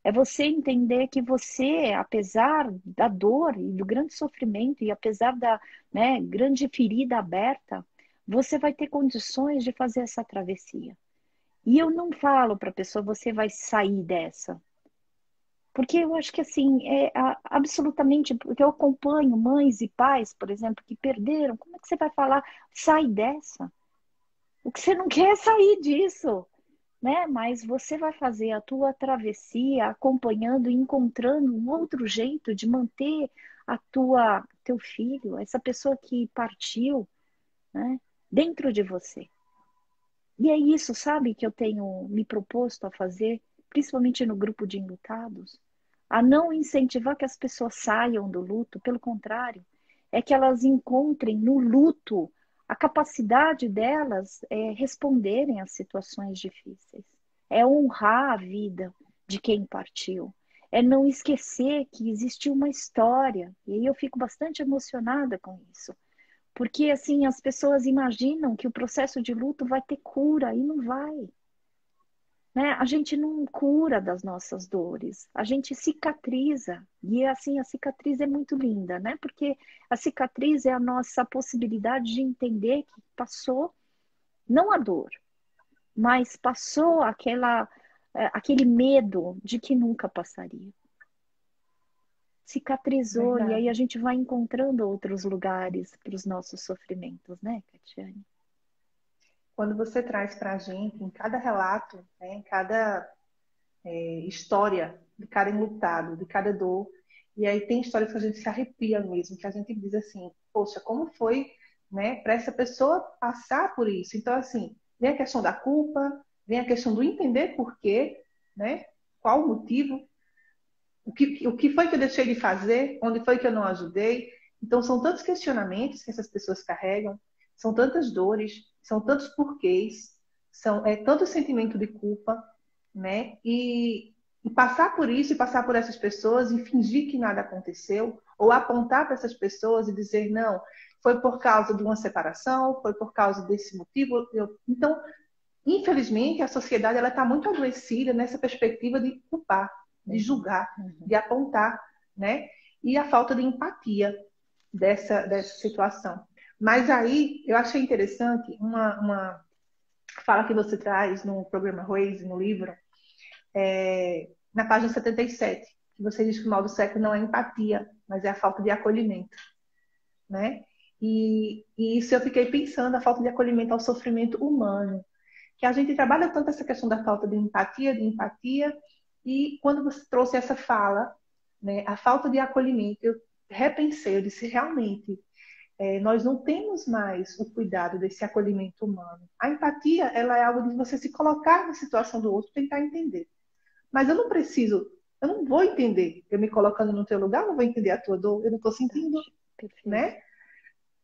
É você entender que você, apesar da dor e do grande sofrimento, e apesar da, né, grande ferida aberta, você vai ter condições de fazer essa travessia. E eu não falo para a pessoa, você vai sair dessa. Porque eu acho que assim, absolutamente, porque eu acompanho mães e pais, por exemplo, que perderam, como é que você vai falar, sai dessa? O que você não quer é sair disso, né? Mas você vai fazer a tua travessia acompanhando e encontrando um outro jeito de manter teu filho, essa pessoa que partiu, né, dentro de você. E é isso, sabe, que eu tenho me proposto a fazer, principalmente no grupo de enlutados, a não incentivar que as pessoas saiam do luto, pelo contrário, é que elas encontrem no luto a capacidade delas responderem às situações difíceis. É honrar a vida de quem partiu. É não esquecer que existiu uma história. E aí eu fico bastante emocionada com isso. Porque, assim, as pessoas imaginam que o processo de luto vai ter cura e não vai. Né? A gente não cura das nossas dores, a gente cicatriza. E assim, a cicatriz é muito linda, né? Porque a cicatriz é a nossa possibilidade de entender que passou, não a dor, mas passou aquele medo de que nunca passaria. Cicatrizou, e aí Verdade. a gente vai encontrando outros lugares para os nossos sofrimentos, né, Catiane? Quando você traz para a gente, em cada relato, né, em cada história de cada enlutado, de cada dor, e aí tem histórias que a gente se arrepia mesmo, que a gente diz assim, poxa, como foi, né, para essa pessoa passar por isso? Então, assim, vem a questão da culpa, vem a questão do entender por quê, né? Qual o motivo, o que foi que eu deixei de fazer, onde foi que eu não ajudei. Então, são tantos questionamentos que essas pessoas carregam, são tantas dores, são tantos porquês, é tanto sentimento de culpa, né? E passar por isso, e passar por essas pessoas, e fingir que nada aconteceu, ou apontar para essas pessoas e dizer, não, foi por causa de uma separação, foi por causa desse motivo. Então, infelizmente, a sociedade ela está muito adoecida nessa perspectiva de culpar, de julgar, de apontar, né? E a falta de empatia dessa situação. Mas aí, eu achei interessante uma fala que você traz no programa Raise, no livro, na página 77, que você diz que o mal do século não é empatia, mas é a falta de acolhimento, né? E isso eu fiquei pensando, a falta de acolhimento ao sofrimento humano, que a gente trabalha tanto essa questão da falta de empatia, e quando você trouxe essa fala, né, a falta de acolhimento, eu repensei, eu disse, realmente, nós não temos mais o cuidado desse acolhimento humano. A empatia, ela é algo de você se colocar na situação do outro, tentar entender. Mas eu não vou entender. Eu me colocando no teu lugar, eu não vou entender a tua dor, eu não estou sentindo, Perfeito. né?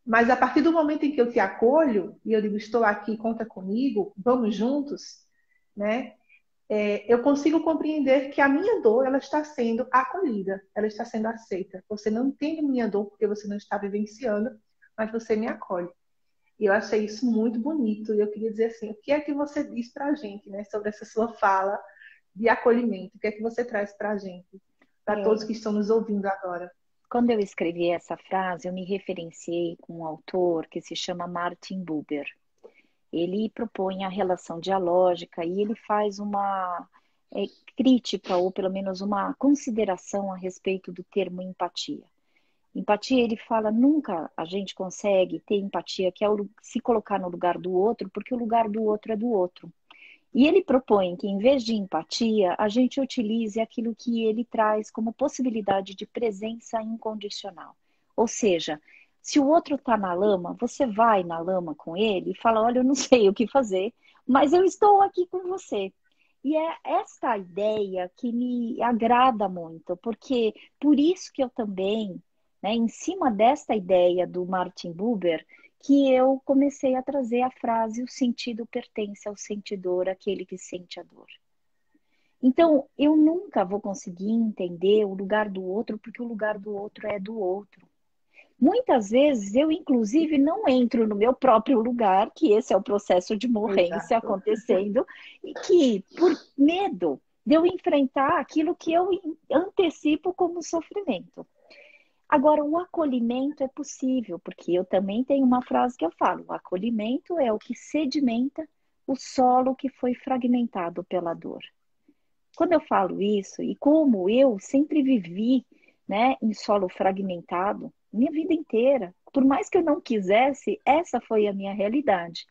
Mas a partir do momento em que eu te acolho, e eu digo, estou aqui, conta comigo, vamos juntos, né? Eu consigo compreender que a minha dor, ela está sendo acolhida, ela está sendo aceita. Você não entende minha dor porque você não está vivenciando, mas você me acolhe. E eu achei isso muito bonito. E eu queria dizer assim, o que é que você diz para a gente, né, sobre essa sua fala de acolhimento? O que é que você traz para a gente, para todos que estão nos ouvindo agora? Quando eu escrevi essa frase, eu me referenciei com um autor que se chama Martin Buber. Ele propõe a relação dialógica e ele faz uma crítica, ou pelo menos uma consideração a respeito do termo empatia. Empatia, ele fala, nunca a gente consegue ter empatia, que é se colocar no lugar do outro, porque o lugar do outro é do outro. E ele propõe que, em vez de empatia, a gente utilize aquilo que ele traz como possibilidade de presença incondicional. Ou seja, se o outro está na lama, você vai na lama com ele e fala, olha, eu não sei o que fazer, mas eu estou aqui com você. E é esta ideia que me agrada muito, porque por isso que eu também, né, em cima desta ideia do Martin Buber, que eu comecei a trazer a frase: o sentido pertence ao sentidor, aquele que sente a dor. Então, eu nunca vou conseguir entender o lugar do outro, porque o lugar do outro é do outro. Muitas vezes eu, inclusive, não entro no meu próprio lugar, que esse é o processo de morrência Exato. acontecendo, e que, por medo de eu enfrentar aquilo que eu antecipo como sofrimento. Agora, o acolhimento é possível, porque eu também tenho uma frase que eu falo: o acolhimento é o que sedimenta o solo que foi fragmentado pela dor. Quando eu falo isso, e como eu sempre vivi, né, em solo fragmentado, minha vida inteira, por mais que eu não quisesse, essa foi a minha realidade.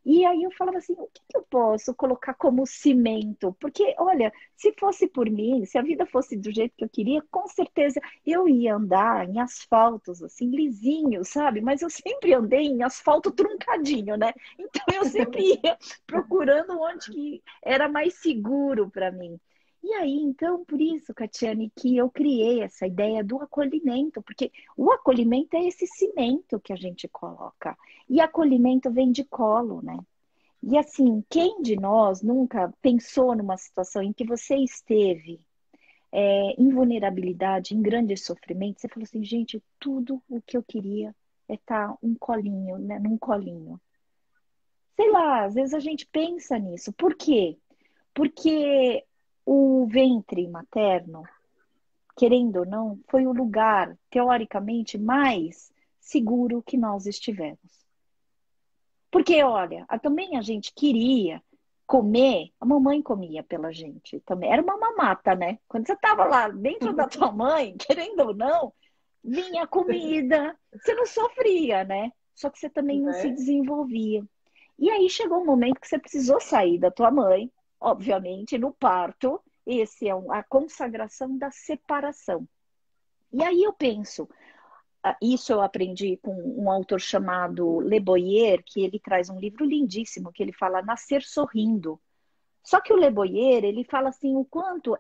E aí eu falava assim, o que eu posso colocar como cimento? Porque, olha, se fosse por mim, se a vida fosse do jeito que eu queria, com certeza eu ia andar em asfaltos, assim, lisinhos, sabe? Mas eu sempre andei em asfalto truncadinho, né? Então eu sempre ia procurando onde que era mais seguro para mim. E aí, então, por isso, Catiane, que eu criei essa ideia do acolhimento, porque o acolhimento é esse cimento que a gente coloca. E acolhimento vem de colo, né? E assim, quem de nós nunca pensou numa situação em que você esteve em vulnerabilidade, em grande sofrimento, você falou assim, gente, tudo o que eu queria é estar um colinho, né, num colinho. Sei lá, às vezes a gente pensa nisso. Por quê? Porque o ventre materno, querendo ou não, foi o lugar, teoricamente, mais seguro que nós estivemos. Porque, olha, também a gente queria comer, a mamãe comia pela gente também. Era uma mamata, né? Quando você estava lá dentro da tua mãe, querendo ou não, vinha comida. Você não sofria, né? Só que você também não se Né? desenvolvia. E aí chegou um momento que você precisou sair da tua mãe, obviamente, no parto. Esse é a consagração da separação. E aí eu penso, isso eu aprendi com um autor chamado Le Boyer, que ele traz um livro lindíssimo, que ele fala Nascer Sorrindo. Só que o Le Boyer, ele fala assim, o quanto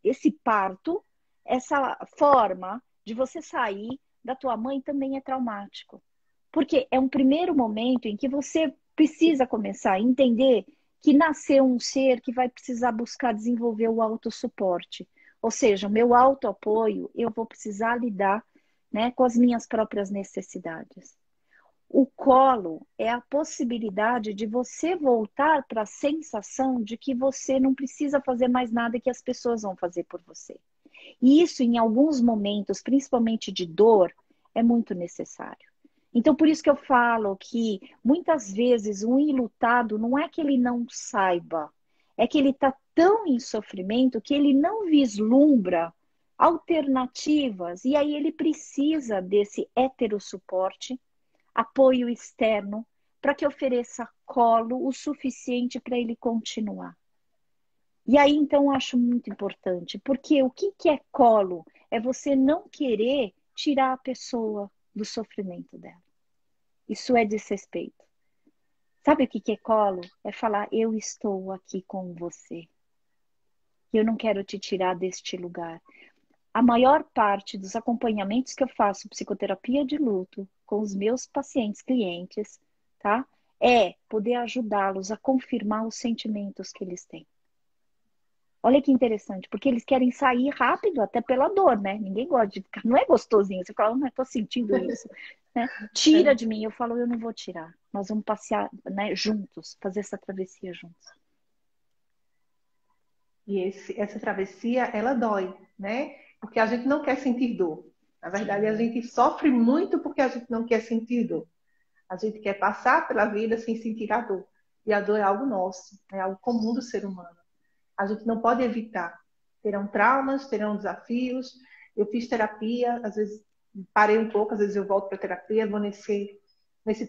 esse parto, essa forma de você sair da tua mãe também é traumático. Porque é um primeiro momento em que você precisa começar a entender que nasceu um ser que vai precisar buscar desenvolver o autossuporte. Ou seja, o meu autoapoio, eu vou precisar lidar, né, com as minhas próprias necessidades. O colo é a possibilidade de você voltar para a sensação de que você não precisa fazer mais nada que as pessoas vão fazer por você. E isso, em alguns momentos, principalmente de dor, é muito necessário. Então, por isso que eu falo que muitas vezes um enlutado não é que ele não saiba, é que ele está tão em sofrimento que ele não vislumbra alternativas e aí ele precisa desse heterossuporte, apoio externo, para que ofereça colo o suficiente para ele continuar. E aí, então, eu acho muito importante, porque o que é colo? É você não querer tirar a pessoa do sofrimento dela. Isso é desrespeito. Sabe o que é colo? É falar, eu estou aqui com você. Eu não quero te tirar deste lugar. A maior parte dos acompanhamentos que eu faço, psicoterapia de luto, com os meus pacientes, clientes, tá? É poder ajudá-los a confirmar os sentimentos que eles têm. Olha que interessante, porque eles querem sair rápido, até pela dor, né? Ninguém gosta de ficar, não é gostosinho. Você fala, não, eu tô sentindo isso, né? Tira de mim. Eu falo, eu não vou tirar. Nós vamos passear, né, juntos, fazer essa travessia juntos. E essa travessia, ela dói, né? Porque a gente não quer sentir dor. Na verdade, a Sim. gente sofre muito porque a gente não quer sentir dor. A gente quer passar pela vida sem sentir a dor. E a dor é algo nosso, é algo comum do ser humano. A gente não pode evitar. Terão traumas, terão desafios. Eu fiz terapia, às vezes parei um pouco, às vezes eu volto para a terapia, vou nesse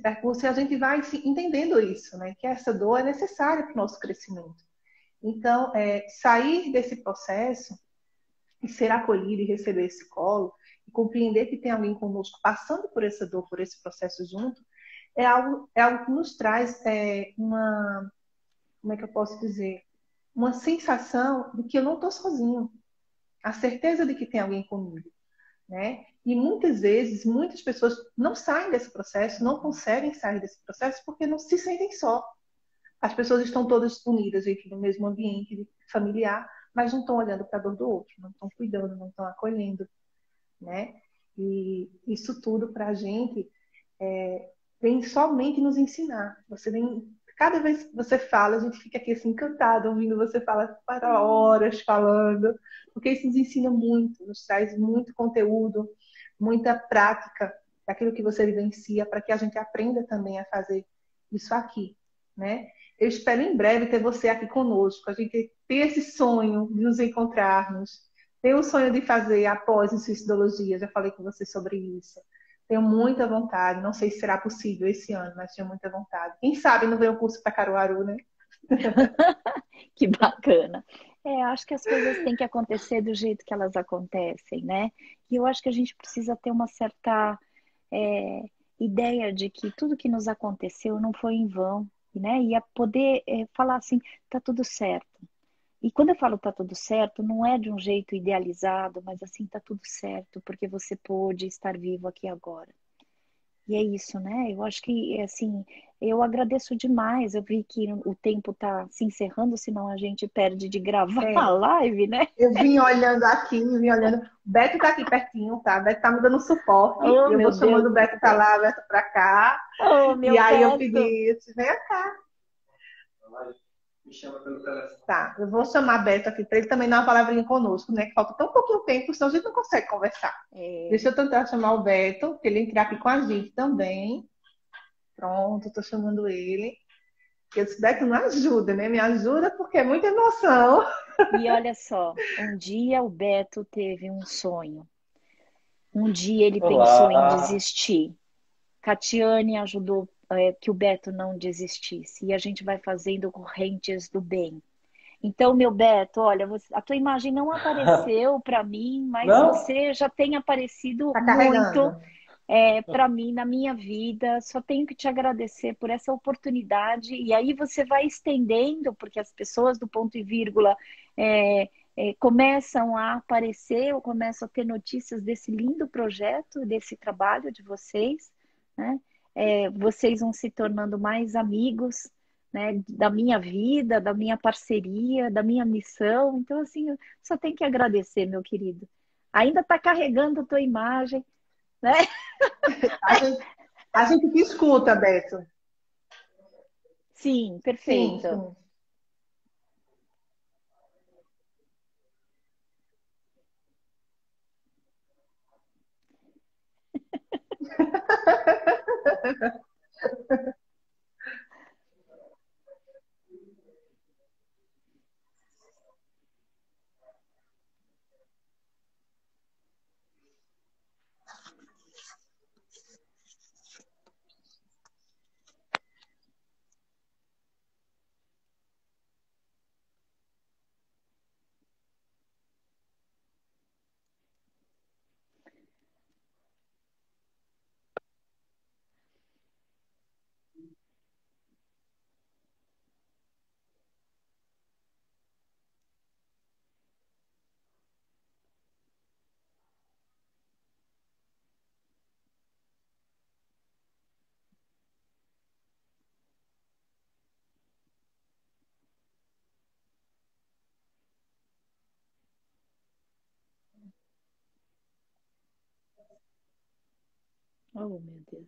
percurso e a gente vai entendendo isso, né? Que essa dor é necessária para o nosso crescimento. Então, sair desse processo e ser acolhido e receber esse colo e compreender que tem alguém conosco passando por essa dor, por esse processo junto, é algo que nos traz como é que eu posso dizer? Uma sensação de que eu não estou sozinho. A certeza de que tem alguém comigo, né? E muitas vezes, muitas pessoas não saem desse processo, não conseguem sair desse processo porque não se sentem só. As pessoas estão todas unidas aqui no mesmo ambiente familiar, mas não estão olhando para a dor do outro, não estão cuidando, não estão acolhendo, né? E isso tudo para a gente vem somente nos ensinar. Cada vez que você fala, a gente fica aqui assim encantado ouvindo você falar para horas falando, porque isso nos ensina muito, nos traz muito conteúdo, muita prática daquilo que você vivencia, para que a gente aprenda também a fazer isso aqui, né? Eu espero em breve ter você aqui conosco, a gente ter esse sonho de nos encontrarmos, ter o sonho de fazer após em suicidologia, já falei com você sobre isso. Tenho muita vontade, não sei se será possível esse ano, mas tenho muita vontade. Quem sabe não vem o curso para Caruaru, né? Que bacana. Acho que as coisas têm que acontecer do jeito que elas acontecem, né? E eu acho que a gente precisa ter uma certa é, ideia de que tudo que nos aconteceu não foi em vão, né? E a poder falar assim, tá tudo certo. E quando eu falo tá tudo certo, não é de um jeito idealizado, mas assim tá tudo certo, porque você pôde estar vivo aqui agora. E é isso, né? Eu acho que, assim, eu agradeço demais. Eu vi que o tempo tá se encerrando, senão a gente perde de gravar a É, live, né? eu vim olhando aqui, vim olhando. O Beto tá aqui pertinho, tá? O Beto tá me dando suporte. Oh, E eu meu vou Deus chamando o do Beto pra céu. lá, o Beto pra cá. Oh, E meu aí eu Beto. pedi, eu disse, vem cá. Me chama pelo telefone. Tá, eu vou chamar Beto aqui para ele também dar uma palavrinha conosco, né? Que falta tão pouquinho tempo, senão a gente não consegue conversar. É, Deixa eu tentar chamar o Beto, que ele entrar aqui com a gente também. Pronto, estou chamando ele. Eu disse, Beto, não ajuda, né? Me ajuda porque é muita emoção. e olha só, um dia o Beto teve um sonho. Um dia ele pensou em Olá. desistir. Catiane ajudou, que o Beto não desistisse. E a gente vai fazendo correntes do bem. Então, meu Beto, olha, a tua imagem não apareceu para mim, mas Não? você já tem aparecido Tá muito carregando. para mim na minha vida. Só tenho que te agradecer por essa oportunidade. E aí você vai estendendo, porque as pessoas do ponto e vírgula começam a aparecer, ou começam a ter notícias desse lindo projeto, desse trabalho de vocês, né? Vocês vão se tornando mais amigos, né, da minha vida, da minha parceria, da minha missão. Então, assim, eu só tenho que agradecer, meu querido. Ainda está carregando a tua imagem, né? A gente, a gente te escuta, Beto. Sim, Sim, perfeito. sim. Oh, meu Deus.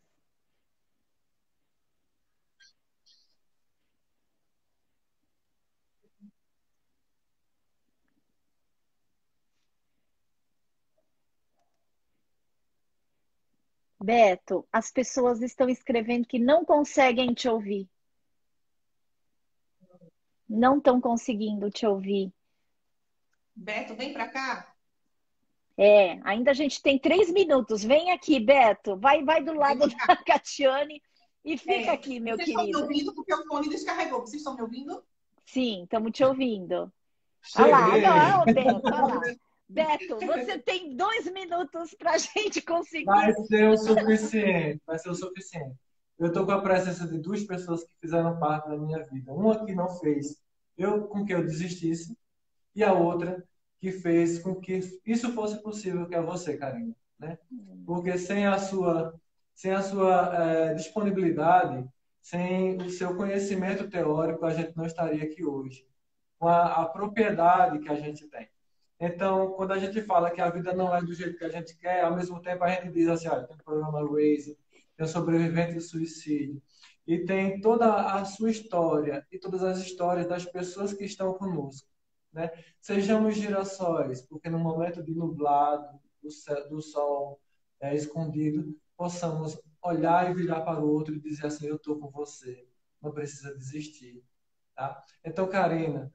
Beto, as pessoas estão escrevendo que não conseguem te ouvir. Não estão conseguindo te ouvir. Beto, vem pra cá. Ainda a gente tem 3 minutos. Vem aqui, Beto. Vai do Vem lado cá. da Catiane e fica É, aqui, meu vocês estão me querido. ouvindo porque o fone descarregou. Vocês estão me ouvindo? Sim, estamos te ouvindo. Olha lá, Cheguei. ó, Beto, olha lá. Beto, você tem 2 minutos para a gente Vai conseguir. ser o suficiente. Vai ser o suficiente. Eu estou com a presença de duas pessoas que fizeram parte da minha vida. Uma que não fez com que eu desistisse, e a outra que fez com que isso fosse possível, que é você, Karina, né? Porque sem a sua disponibilidade, sem o seu conhecimento teórico, a gente não estaria aqui hoje, com a propriedade que a gente tem. Então, quando a gente fala que a vida não é do jeito que a gente quer, ao mesmo tempo a gente diz assim, olha, tem o programa Raise, tem o sobrevivente de suicídio, e tem toda a sua história e todas as histórias das pessoas que estão conosco, né? Sejamos girassóis, porque no momento de nublado, do sol escondido, possamos olhar e virar para o outro e dizer assim, eu estou com você, não precisa desistir, tá? Então, Karina,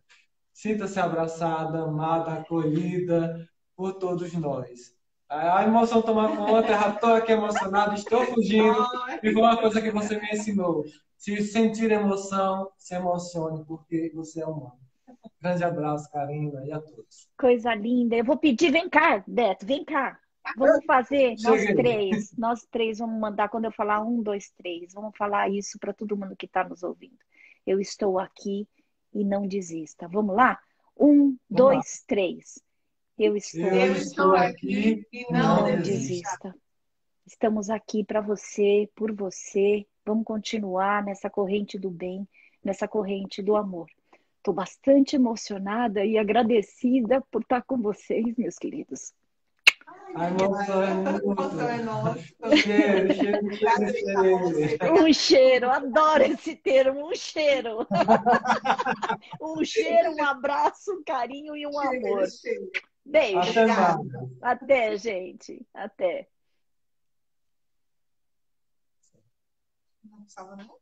sinta-se abraçada, amada, acolhida por todos nós. A emoção toma conta, eu já estou aqui emocionado, estou fugindo. E foi uma coisa que você me ensinou. Se sentir emoção, se emocione, porque você é humano. Grande abraço, Karina, e a todos. Coisa linda. Eu vou pedir, vem cá, Beto, vem cá. Vamos fazer nós Cheguei. três. Nós três vamos mandar, quando eu falar 1, 2, 3, vamos falar isso para todo mundo que está nos ouvindo. Eu estou aqui e não desista. Vamos lá? Um, Vamos lá. dois, três. Eu estou Eu estou aqui e e não não Não desista. desisto. desista. Estamos aqui para você, por você. Vamos continuar nessa corrente do bem, nessa corrente do amor. Estou bastante emocionada e agradecida por estar com vocês, meus queridos. A emoção é A emoção é mútua. nossa. Cheiro, cheiro, cheiro, cheiro. Um cheiro, adoro esse termo, um cheiro. Um cheiro, um abraço, um carinho e um amor. Beijo. Até mais. Até, gente. Até. Não salva, não?